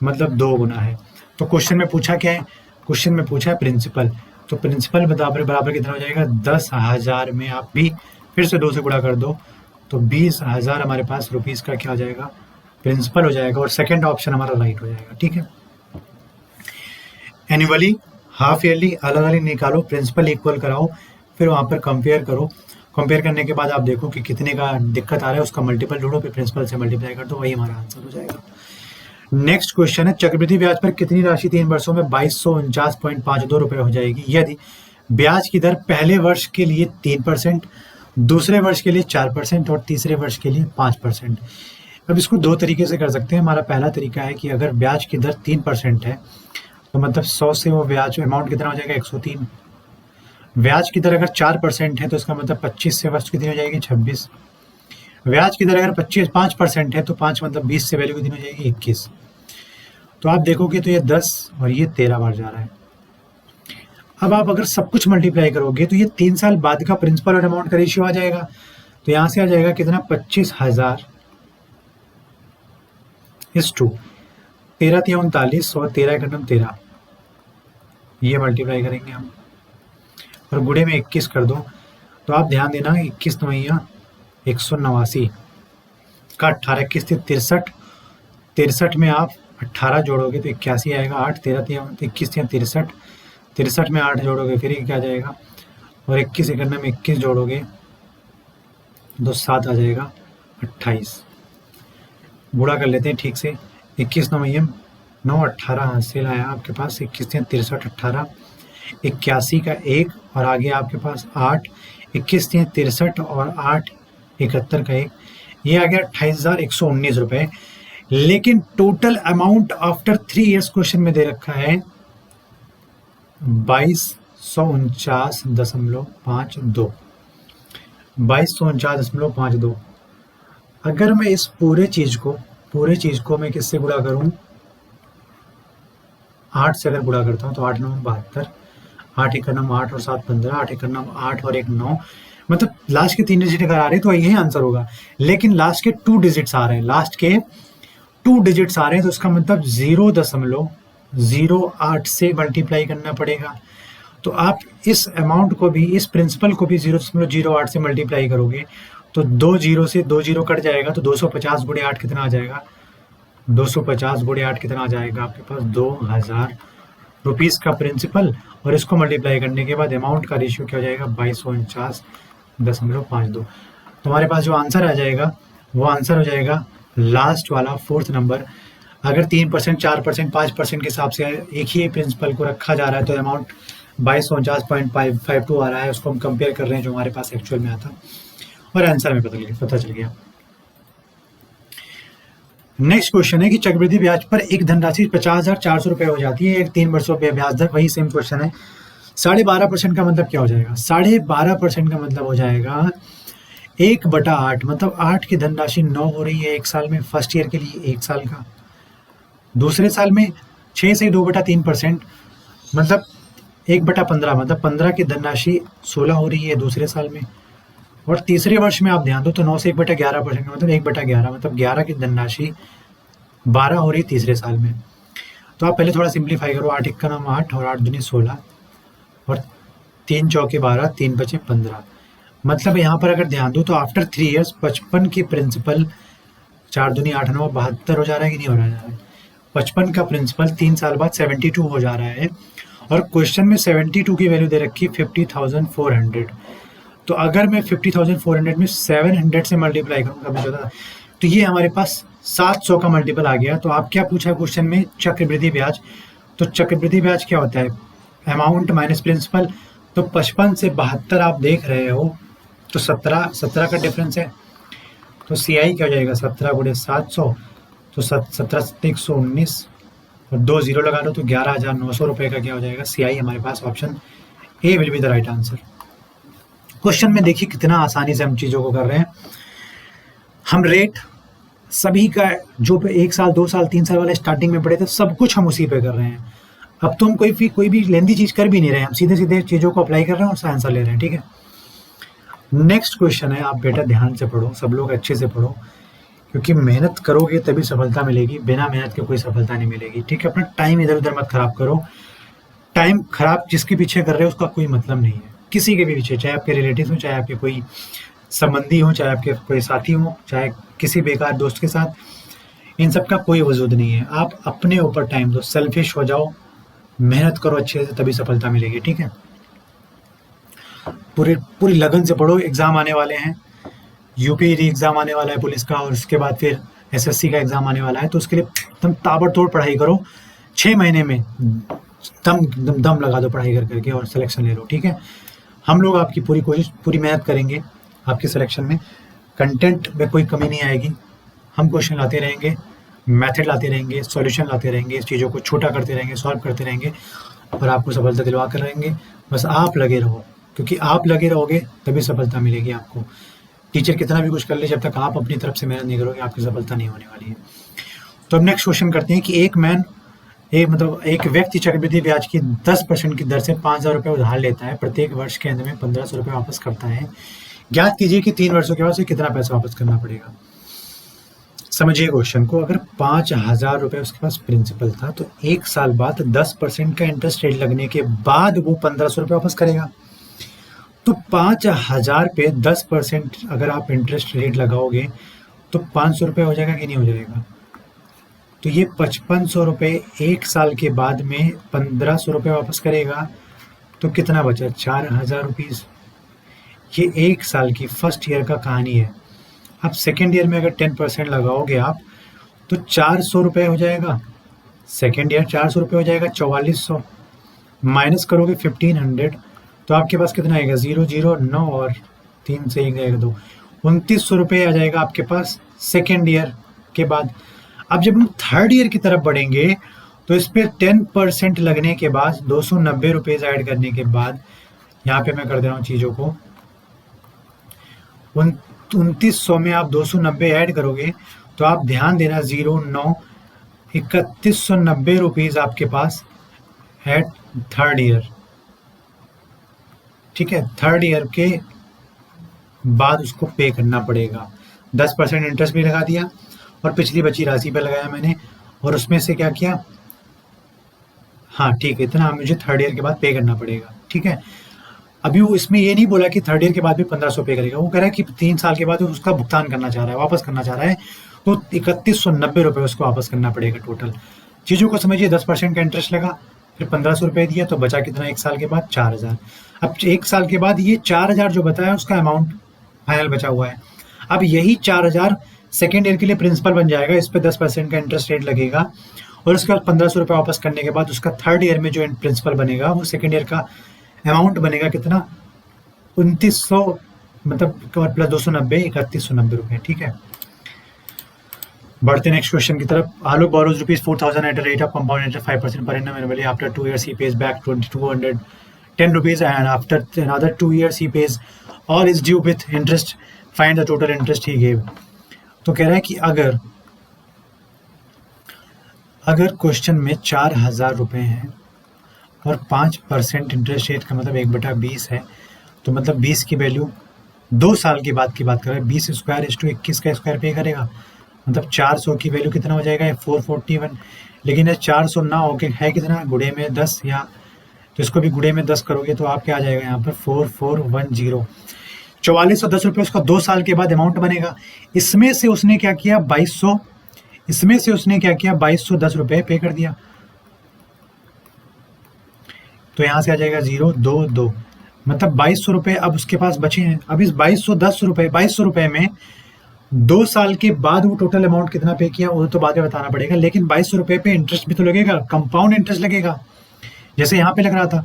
मतलब 2 गुना है। तो क्वेश्चन में पूछा क्या है, क्वेश्चन में पूछा है प्रिंसिपल, तो प्रिंसिपल बराबर कितना हो जाएगा, 10,000 में आप भी फिर से 2 से गुणा कर दो, तो 20,000 हमारे पास रुपीज़ का क्या हो जाएगा, प्रिंसिपल हो जाएगा, और सेकंड ऑप्शन हमारा राइट हो जाएगा। ठीक है, एनुअली हाफ ईयरली अलग अलग निकालो, प्रिंसिपल इक्वल कराओ, फिर वहाँ पर कंपेयर करो, कंपेयर करने के बाद आप देखो कि कितने का दिक्कत आ रहा है, उसका मल्टीपल ढूंढो, फिर प्रिंसिपल से मल्टीप्लाई कर दो, वही हमारा आंसर हो जाएगा। नेक्स्ट क्वेश्चन है, चक्रवृद्धि ब्याज पर कितनी राशि 3 वर्षों में 2249.52 रुपए हो जाएगी यदि ब्याज की दर पहले वर्ष के लिए 3%, दूसरे वर्ष के लिए 4% और तीसरे वर्ष के लिए 5%। अब इसको दो तरीके से कर सकते हैं। हमारा पहला तरीका है कि अगर ब्याज की दर 3% है तो मतलब 100 से वो ब्याज अमाउंट कितना हो जाएगा 103। ब्याज की दर अगर 4% है तो इसका मतलब 25 से वर्ष कितनी हो जाएगी 26। ब्याज की दर अगर 5% है तो 5 मतलब 20 से वैल्यू कितनी हो जाएगी 21। तो आप देखोगे तो ये 10 और ये 13 बार जा रहा है। अब आप अगर सब कुछ मल्टीप्लाई करोगे तो ये 3 साल बाद का प्रिंसिपल और अमाउंट का रेशियो आ जाएगा। तो यहां से आ जाएगा कितना 25,000 इस टू 13 3 39 और 13 एकम 13, ये मल्टीप्लाई करेंगे हम और गुणे में 21 कर दो। तो आप ध्यान देना 21 नवैया 189 का 18 21 63, 63 में आप 18 जोड़ोगे तो 81 आएगा। 8 13 21 63, 63 में 8 जोड़ोगे फिर ये क्या जाएगा, और 21 इकन्ना में 21 जोड़ोगे तो 7 आ जाएगा 28। गुणा कर लेते हैं ठीक से। 21 नवैया 9 18 हासिल आया आपके पास, 21 63 18, 81 का 1 और आगे आपके पास 8, 21 63 और 8 71 का 1, ये आ गया 28,119 रुपए। लेकिन total amount after 3 years question में दे रखा है 2249.52, 2249.52। अगर मैं इस पूरे चीज को मैं किससे गुणा करूं, 8 से अगर गुणा करता हूं तो 8 9 72, 8 1 9 8 और 7 15, 8 1 9 8 और 1 9, मतलब लास्ट के 3 डिजिट अगर आ रहे हैं तो यही आंसर होगा। लेकिन लास्ट के 2 डिजिट्स आ रहे हैं, तो उसका मतलब 0.08 से मल्टीप्लाई करना पड़ेगा। तो आप इस अमाउंट को भी, इस प्रिंसिपल को भी 0.08 से मल्टीप्लाई करोगे तो 2 जीरो से 2 जीरो कट जाएगा, तो 250 गुणे 8 कितना आ जाएगा, 250 गुणे 8 कितना आ जाएगा आपके पास 2000 रुपीज़ का प्रिंसिपल, और इसको मल्टीप्लाई करने के बाद अमाउंट का रेशियो क्या हो जाएगा 2249.52। तुम्हारे पास जो आंसर आ जाएगा वो आंसर हो जाएगा लास्ट वाला 4th नंबर। अगर 3% 4% 5% के हिसाब से एक ही प्रिंसिपल को रखा जा रहा है तो अमाउंट 2249.52 आ रहा है, उसको हम कंपेयर कर रहे हैं जो हमारे पास एक्चुअल में आता, और आंसर में पता चल गया। नेक्स्ट क्वेश्चन है कि चक्रवृद्धि ब्याज पर एक धनराशि 50,400 रुपए हो जाती है, एक 3 वर्षों पे ब्याज दर, वही सेम क्वेश्चन है। 12.5% का मतलब क्या हो जाएगा, 12.5% का मतलब हो जाएगा 1/8, मतलब 8 की धनराशि 9 हो रही है एक साल में, फर्स्ट ईयर के लिए 1 साल का। दूसरे साल में 6 से 2/3%, मतलब 1/15, मतलब 15 की धनराशि 16 हो रही है दूसरे साल में। और तीसरे वर्ष में आप ध्यान दो तो 9 से 1/11%, मतलब 1/11, मतलब 11 की धनराशि 12 हो रही है तीसरे साल में। तो आप पहले थोड़ा सिंप्लीफाई करो, 8 1 8 और 8 दूनी 16 और 3 चौके 12, 3 बचे 15, मतलब यहाँ पर अगर ध्यान दो तो आफ्टर 3 इयर्स 55 की प्रिंसिपल 4 दूनी 8 9 72 हो जा रहा है कि नहीं हो रहा है। 55 का प्रिंसिपल 3 साल बाद 72 हो जा रहा है, और क्वेश्चन में 72 की वैल्यू दे रखी है 50,400। तो अगर मैं 50,400 में 700 से मल्टीप्लाई करूँगा तो ये हमारे पास 700 का मल्टीपल आ गया। तो आप क्या पूछा क्वेश्चन में, चक्रवृद्धि ब्याज। तो चक्रवृद्धि ब्याज क्या होता है, अमाउंट माइनस प्रिंसिपल। तो 55 से 72 आप देख रहे हो तो 17 का डिफरेंस है, तो CI क्या हो जाएगा 17 गुणे 700, तो 17 119 और 2 जीरो लगा लो तो 11,900 रुपये का क्या हो जाएगा CI। हमारे पास option A will be the right answer. Question में देखिए कितना आसानी से हम चीज़ों को कर रहे हैं। हम रेट सभी का जो 1 साल 2 साल 3 साल वाले स्टार्टिंग में पढ़े थे सब कुछ हम उसी पे कर रहे हैं। अब तो हम कोई भी लेंदी चीज़ कर भी नहीं रहे, हम सीधे सीधे चीज़ों को अप्लाई कर रहे हैं और आंसर ले रहे हैं, ठीक है। नेक्स्ट क्वेश्चन है, आप बेटा ध्यान से पढ़ो, सब लोग अच्छे से पढ़ो, क्योंकि मेहनत करोगे तभी सफलता मिलेगी, बिना मेहनत के कोई सफलता नहीं मिलेगी, ठीक है। अपना टाइम इधर उधर मत खराब करो। टाइम खराब जिसके पीछे कर रहे हो उसका कोई मतलब नहीं है, किसी के भी पीछे, चाहे आपके रिलेटिव हो, चाहे आपके कोई संबंधी हो, चाहे आपके कोई साथी हो, चाहे किसी बेकार दोस्त के साथ, इन सब का कोई वजूद नहीं है। आप अपने ऊपर टाइम दो, सेल्फिश हो जाओ, मेहनत करो अच्छे से, तभी सफलता मिलेगी, ठीक है। पूरी लगन से पढ़ो, एग्ज़ाम आने वाले हैं, यूपीएससी एग्ज़ाम आने वाला है पुलिस का, और उसके बाद फिर एसएससी का एग्ज़ाम आने वाला है, तो उसके लिए तुम ताबड़तोड़ पढ़ाई करो। 6 महीने में दम लगा दो पढ़ाई कर करके और सिलेक्शन ले लो, ठीक है। हम लोग आपकी पूरी कोशिश, पूरी मेहनत करेंगे आपके सिलेक्शन में। कंटेंट में कोई कमी नहीं आएगी, हम क्वेश्चन लाते रहेंगे, मेथड लाते रहेंगे, सॉल्यूशन लाते रहेंगे, इस चीज़ों को छोटा करते रहेंगे, सॉल्व करते रहेंगे और आपको सफलता दिलवा कर रहेंगे। बस आप लगे रहो, क्योंकि आप लगे रहोगे तभी सफलता मिलेगी आपको। टीचर कितना भी कुछ कर ले, जब तक आप अपनी तरफ से मेहनत नहीं करोगे आपकी सफलता नहीं होने वाली है। तो अब नेक्स्ट क्वेश्चन करते हैं कि एक व्यक्ति चक्रवृद्धि ब्याज की 10% की दर से 5,000 रुपये उधार लेता है, प्रत्येक वर्ष के अंत में 1,500 रुपये वापस करता है। ज्ञात कीजिए कि 3 वर्षों के बाद उसे कितना पैसा वापस करना पड़ेगा। समझिए क्वेश्चन को, अगर 5,000 रुपये उसके पास प्रिंसिपल था, तो 1 साल बाद 10% का इंटरेस्ट रेट लगने के बाद वो 1,500 रुपये वापस करेगा। तो 5,000 पे 10% अगर आप इंटरेस्ट रेट लगाओगे तो 500 रुपये हो जाएगा कि नहीं हो जाएगा। तो ये 5,500 रुपये 1 साल के बाद में 1,500 रुपये वापस करेगा, तो कितना बचा? 4,000 रुपीज़। ये 1 साल की फर्स्ट ईयर का कहानी है। अब सेकेंड ईयर में अगर 10% लगाओगे आप, तो 400 रुपये हो जाएगा। सेकेंड ईयर 400 रुपये हो जाएगा, 4,400 माइनस करोगे 1,500, तो आपके पास कितना आएगा? 0 0 9 और 3 से 1 जाएगा 2, 2,900 रुपये आ जाएगा आपके पास सेकेंड ईयर के बाद। अब जब हम थर्ड ईयर की तरफ बढ़ेंगे, तो इस पर 10% लगने के बाद 290 रुपये ऐड करने के बाद, यहाँ पे मैं कर दे रहा हूँ चीज़ों को, 2,900 में आप 290 ऐड करोगे तो आप ध्यान देना 0 9 3,190 रुपीज़ आपके पास है थर्ड ईयर, ठीक है। थर्ड ईयर के बाद उसको पे करना पड़ेगा। 10% इंटरेस्ट भी लगा दिया और पिछली बची राशि पे लगाया मैंने, और उसमें से क्या किया, हाँ ठीक है, इतना मुझे थर्ड ईयर के बाद पे करना पड़ेगा, ठीक है। अभी वो इसमें ये नहीं बोला कि थर्ड ईयर के बाद भी 1,500 पे करेगा, वो कह रहा है कि 3 साल के बाद उसका भुगतान करना चाह रहा है, वापस करना चाह रहा है, तो 3,190 रुपये उसको वापस करना पड़ेगा टोटल। चीज़ों को समझिए, 10% का इंटरेस्ट लगा, फिर 1,500 रुपये दिया, तो बचा कितना 1 साल के बाद? 4,000। अब 1 साल के बाद ये 4,000 जो बताया उसका अमाउंट फाइनल बचा हुआ है। अब यही 4,000 सेकेंड ईयर के लिए प्रिंसिपल बन जाएगा, इस पर 10% का इंटरेस्ट रेट लगेगा, और उसके बाद 1,500 रुपये वापस करने के बाद उसका थर्ड ईयर में जो प्रिंसिपल बनेगा वो सेकेंड ईयर का अमाउंट बनेगा कितना? 2,900, मतलब प्लस 290, 3,190 रुपये, ठीक है। बढ़ते नेक्स्ट क्वेश्चन की तरफ। आलोक borrows ₹4,000 at a rate of compound interest 5% per annum annually. After 2 years he pays back 2,210 rupees, and after another 2 years he pays all is due with interest. Find the total interest he gave. तो कह रहा है कि अगर question में 4,000 रुपये हैं और 5% इंटरेस्ट रेट का मतलब 1/20 है, तो मतलब 20 की वैल्यू 2 साल के बाद की बात कर रहे हैं, 20 स्क्वायर इस टू 21 का स्क्वायर पे करेगा, मतलब 400 की वैल्यू कितना हो जाएगा? 441। लेकिन ये 400 ना हो के है कितना? गुड़े में 10, या तो इसको भी गुड़े में 10 करोगे तो आप क्या आ जाएगा यहाँ पर? 4,410। 4,410 रुपये उसका 2 साल के बाद अमाउंट बनेगा। इसमें से उसने क्या किया? 2,210 रुपये पे कर दिया, तो यहाँ से आ जाएगा 0 2 2, मतलब 2,200 रुपये अब उसके पास बचे हैं। अब इस 2,210 रुपये में 2 साल के बाद वो टोटल अमाउंट कितना पे किया वो तो बाद में बताना पड़ेगा, लेकिन 2,200 रुपये पे इंटरेस्ट भी तो लगेगा, कंपाउंड इंटरेस्ट लगेगा, जैसे यहाँ पे लग रहा था।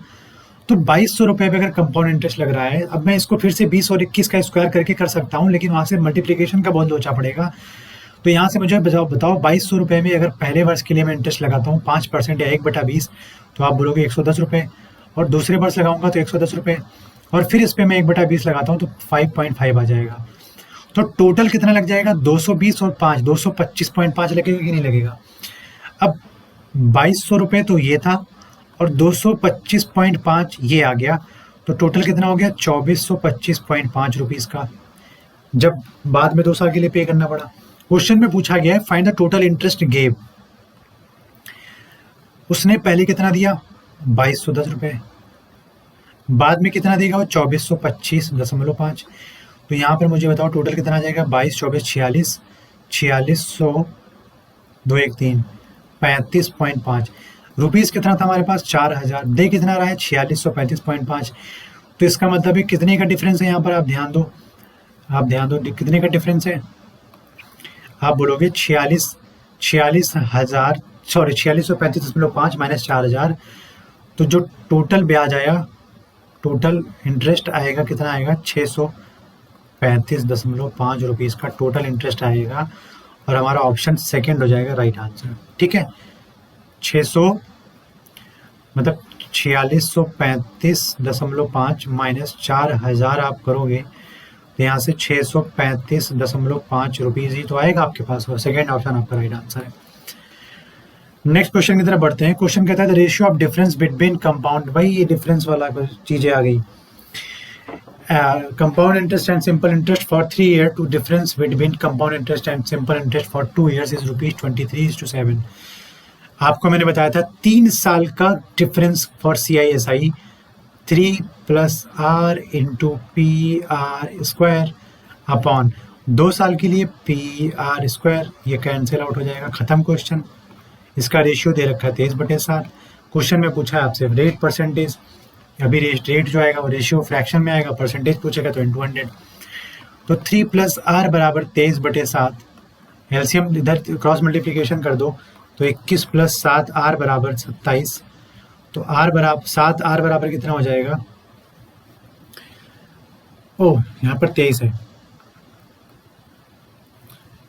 तो 2,200 रुपये पे अगर कंपाउंड इंटरेस्ट लग रहा है, अब मैं इसको फिर से 20 और 21 का स्क्वायर करके कर सकता हूँ, लेकिन वहाँ से मल्टीप्लीकेशन का बहुत लोचा पड़ेगा। तो यहाँ से मुझे बताओ 2,200 रुपये में अगर पहले वर्ष के लिए मैं इंटरेस्ट लगाता हूँ 5% या 1/20, तो आप बोलोगे 110 रुपये, और दूसरे वर्ष लगाऊंगा तो 110 रुपये, और फिर इस पर मैं 1/20 लगाता हूँ तो 5.5 आ जाएगा। तो टोटल कितना लग जाएगा? 220 और 5, 225.5 लगेगा कि नहीं लगेगा? अब 2,200 रुपये तो ये था और 225.5 ये आ गया, तो टोटल कितना हो गया? 2,425.5 रुपीज़ का, जब बाद में 2 साल के लिए पे करना पड़ा। क्वेश्चन में पूछा गया है find the total interest give. उसने पहले कितना दिया? 2,210 रुपये, बाद में कितना देगा वो? 2,425.5। तो यहाँ पर मुझे बताओ टोटल कितना आ जाएगा? 22 24 46, 4600 2 1 3 35.5 रुपीज़ कितना था हमारे पास? 4,000। दे कितना रहा है? 4,635.5। तो तो इसका मतलब है कितने का डिफरेंस है यहाँ पर, आप ध्यान दो, आप ध्यान दो कितने का डिफरेंस है। आप बोलोगे 46,35.5 माइनस 4,000, तो जो टोटल ब्याज आया, टोटल इंटरेस्ट आएगा कितना आएगा, 635.5 रुपीज़ का टोटल इंटरेस्ट आएगा, और हमारा ऑप्शन सेकंड हो जाएगा राइट आंसर। ठीक है, 600 मतलब 4635.5 माइनस 4,000 आप करोगे तो यहाँ से 635.5 रुपीज़ ही तो आएगा आपके पास, और सेकेंड ऑप्शन आपका राइट आंसर है। नेक्स्ट क्वेश्चन की तरफ बढ़ते हैं। क्वेश्चन कहता है the ratio of difference between compound, भाई ये डिफरेंस वाला चीज़ें आ गई। Compound interest and simple interest for 3 year to difference between compound interest and simple interest for 2 years is ₹23:7। आपको मैंने बताया था 3 साल का difference for CISI 3 + R × PR² upon 2 साल के लिए PR², ये कैंसिल आउट हो जाएगा, खत्म क्वेश्चन। इसका रेशियो दे रखा है 23/7। क्वेश्चन में पूछा है आपसे रेट परसेंटेज, अभी रेट जो आएगा वो रेशियो फ्रैक्शन में आएगा, परसेंटेज पूछेगा तो × 100। तो 3 + R बराबर 23/7, एलसीएम इधर क्रॉस मल्टीप्लिकेशन कर दो तो 21 + 7 R बराबर 27, तो R बराबर 7 R बराबर कितना हो जाएगा, ओह यहाँ पर 23 है,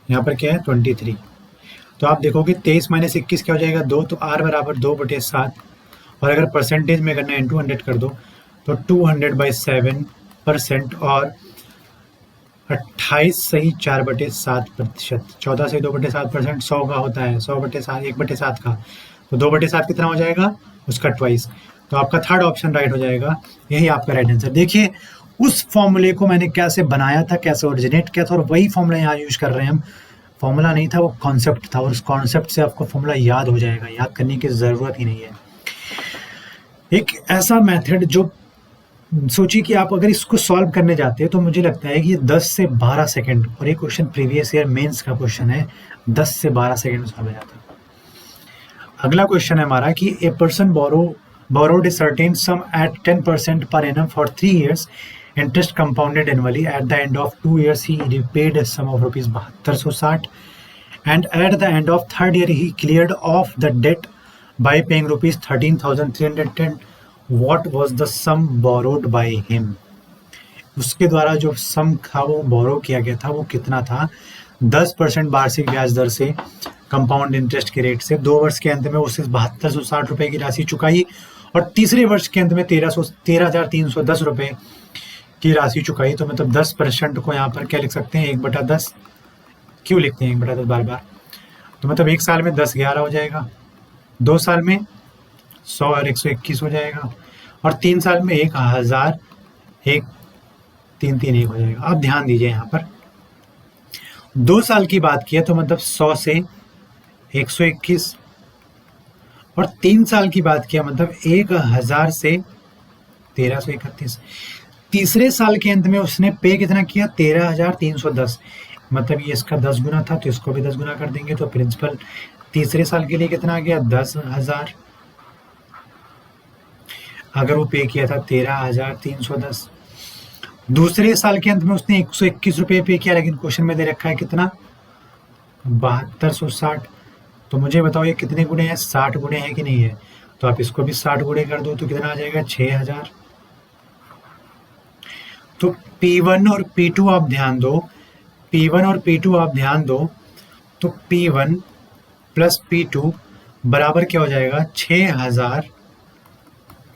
यहाँ पर क्या है 23। तो आप देखोगे 23 - 21 क्या हो जाएगा 2, तो R बराबर 2/7, और अगर परसेंटेज में करना है × 100 कर दो तो 200/7% और 28 सही 4/7%, 14 से 2/7%, 100 का होता है, 100/7 1/7 का, तो 2/7 कितना हो जाएगा उसका ट्वाइस। तो आपका थर्ड ऑप्शन राइट हो जाएगा, यही आपका राइट आंसर। देखिए उस फॉर्मूले को मैंने कैसे बनाया था, कैसे ओरिजिनेट किया था, और वही फॉर्मूला यहाँ यूज कर रहे हैं हम। फॉर्मूला नहीं था, वो कॉन्सेप्ट था, और उस कॉन्सेप्ट से आपको फॉर्मूला याद हो जाएगा, याद करने की ज़रूरत ही नहीं है। एक ऐसा मेथड जो सोचिए कि आप अगर इसको सॉल्व करने जाते हैं तो मुझे लगता है कि ये 10 से 12 सेकंड, और ये क्वेश्चन प्रीवियस ईयर मेंस का क्वेश्चन है, 10 से 12 सेकंड में सॉल्व हो जाता है। अगला क्वेश्चन है हमारा कि a person borrowed a certain sum at 10% per annum for 3 years, interest compounded annually. At the end of 2 years, he repaid a sum of ₹7260, and at the end of third year, he cleared off the debt by paying ₹13,310. What was the sum borrowed by him? उसके द्वारा जो सम था वो बोरो किया गया था, वो कितना था, 10% वार्षिक ब्याज दर से कंपाउंड इंटरेस्ट के रेट से 2 वर्ष के अंत में उसे ₹7260 की राशि चुकाई, और तीसरे वर्ष के अंत में 13,310 रुपये की राशि चुकाई। तो मतलब 10% को यहाँ पर क्या लिख सकते हैं 1/10, क्यों लिखते हैं 1/10 बार बार, तो मतलब 1 साल में 10 11 हो जाएगा, 2 साल में 100 और 121 हो जाएगा, और 3 साल में 1000 1 3 3 1 हो जाएगा। अब ध्यान दीजिए यहाँ पर 2 साल की बात की है तो मतलब 100 से 121, और 3 साल की बात किया मतलब 1000 से 1331। तीसरे साल के अंत में उसने पे कितना किया 13,310, मतलब ये इसका 10 गुना था तो इसको भी 10 गुना कर देंगे, तो प्रिंसिपल तीसरे साल के लिए कितना आ गया 10,000। अगर वो पे किया था 13,310, दूसरे साल के अंत में उसने 121 रुपये पे किया, लेकिन क्वेश्चन में दे रखा है कितना 7260। तो मुझे बताओ ये कितने गुणे हैं, 60 गुणे हैं कि नहीं है, तो आप इसको भी 60 गुणे कर दो तो कितना आ जाएगा 6000। तो P1 और P2 आप ध्यान दो, P1 और P2 आप ध्यान दो, तो P1 + P2 बराबर क्या हो जाएगा 6000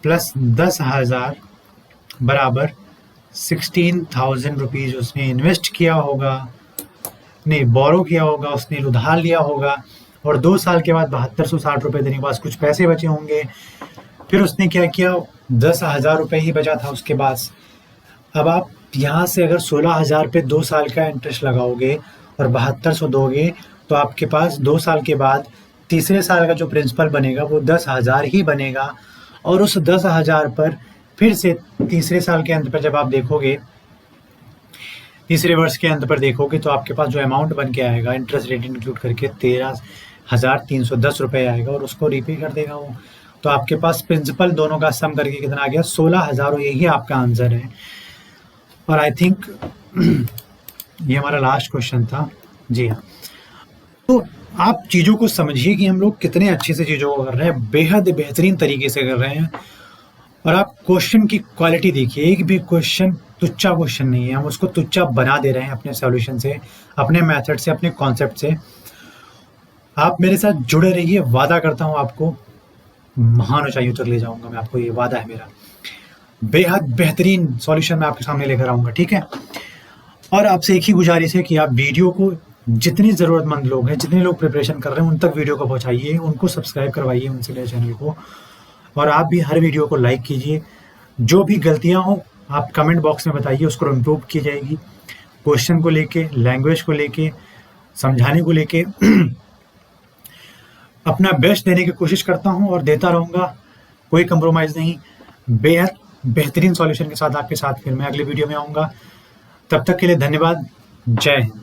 + 10,000 बराबर 16,000 रुपीज़ उसने इन्वेस्ट किया होगा, नहीं बोरो किया होगा, उसने उधार लिया होगा, और 2 साल के बाद 7260 रुपये देने के बाद कुछ पैसे बचे होंगे, फिर उसने क्या किया 10,000 रुपये ही बचा था उसके पास। अब आप यहाँ से अगर 16,000 पे 2 साल का इंटरेस्ट लगाओगे और 7200 दोगे तो आपके पास 2 साल के बाद तीसरे साल का जो प्रिंसिपल बनेगा वो 10,000 ही बनेगा, और उस 10,000 पर फिर से तीसरे साल के अंत पर जब आप देखोगे, तीसरे वर्ष के अंत पर देखोगे तो आपके पास जो अमाउंट बन के आएगा इंटरेस्ट रेट इंक्लूड करके 13,310 रुपये आएगा, और उसको रीपे कर देगा वो, तो आपके पास प्रिंसिपल दोनों का सम करके कितना आ गया 16,000 और यही आपका आंसर है। और आई थिंक ये हमारा लास्ट क्वेश्चन था। जी हाँ, तो आप चीज़ों को समझिए कि हम लोग कितने अच्छे से चीज़ों को कर रहे हैं, बेहद बेहतरीन तरीके से कर रहे हैं। और आप क्वेश्चन की क्वालिटी देखिए, एक भी क्वेश्चन तुच्चा क्वेश्चन नहीं है, हम उसको तुच्चा बना दे रहे हैं अपने सॉल्यूशन से, अपने मेथड से, अपने कॉन्सेप्ट से। आप मेरे साथ जुड़े रहिए, वादा करता हूँ आपको महान ऊंचाइयों तक ले जाऊंगा मैं, आपको ये वादा है मेरा। बेहद बेहतरीन सॉल्यूशन मैं आपके सामने लेकर आऊंगा, ठीक है। और आपसे एक ही गुजारिश है कि आप वीडियो को जितनी ज़रूरतमंद लोग हैं, जितने लोग प्रिपरेशन कर रहे हैं, उन तक वीडियो को पहुंचाइए, उनको सब्सक्राइब करवाइए उनसे मेरे चैनल को। और आप भी हर वीडियो को लाइक कीजिए। जो भी गलतियां हो आप कमेंट बॉक्स में बताइए, उसको इम्प्रूव की जाएगी। क्वेश्चन को लेके, लैंग्वेज को लेके, समझाने को लेके अपना बेस्ट देने की कोशिश करता हूं और देता रहूंगा, कोई कंप्रोमाइज़ नहीं। बेहद बेहतरीन सॉल्यूशन के साथ आपके साथ फिर मैं अगले वीडियो में आऊँगा। तब तक के लिए धन्यवाद। जय हिंद।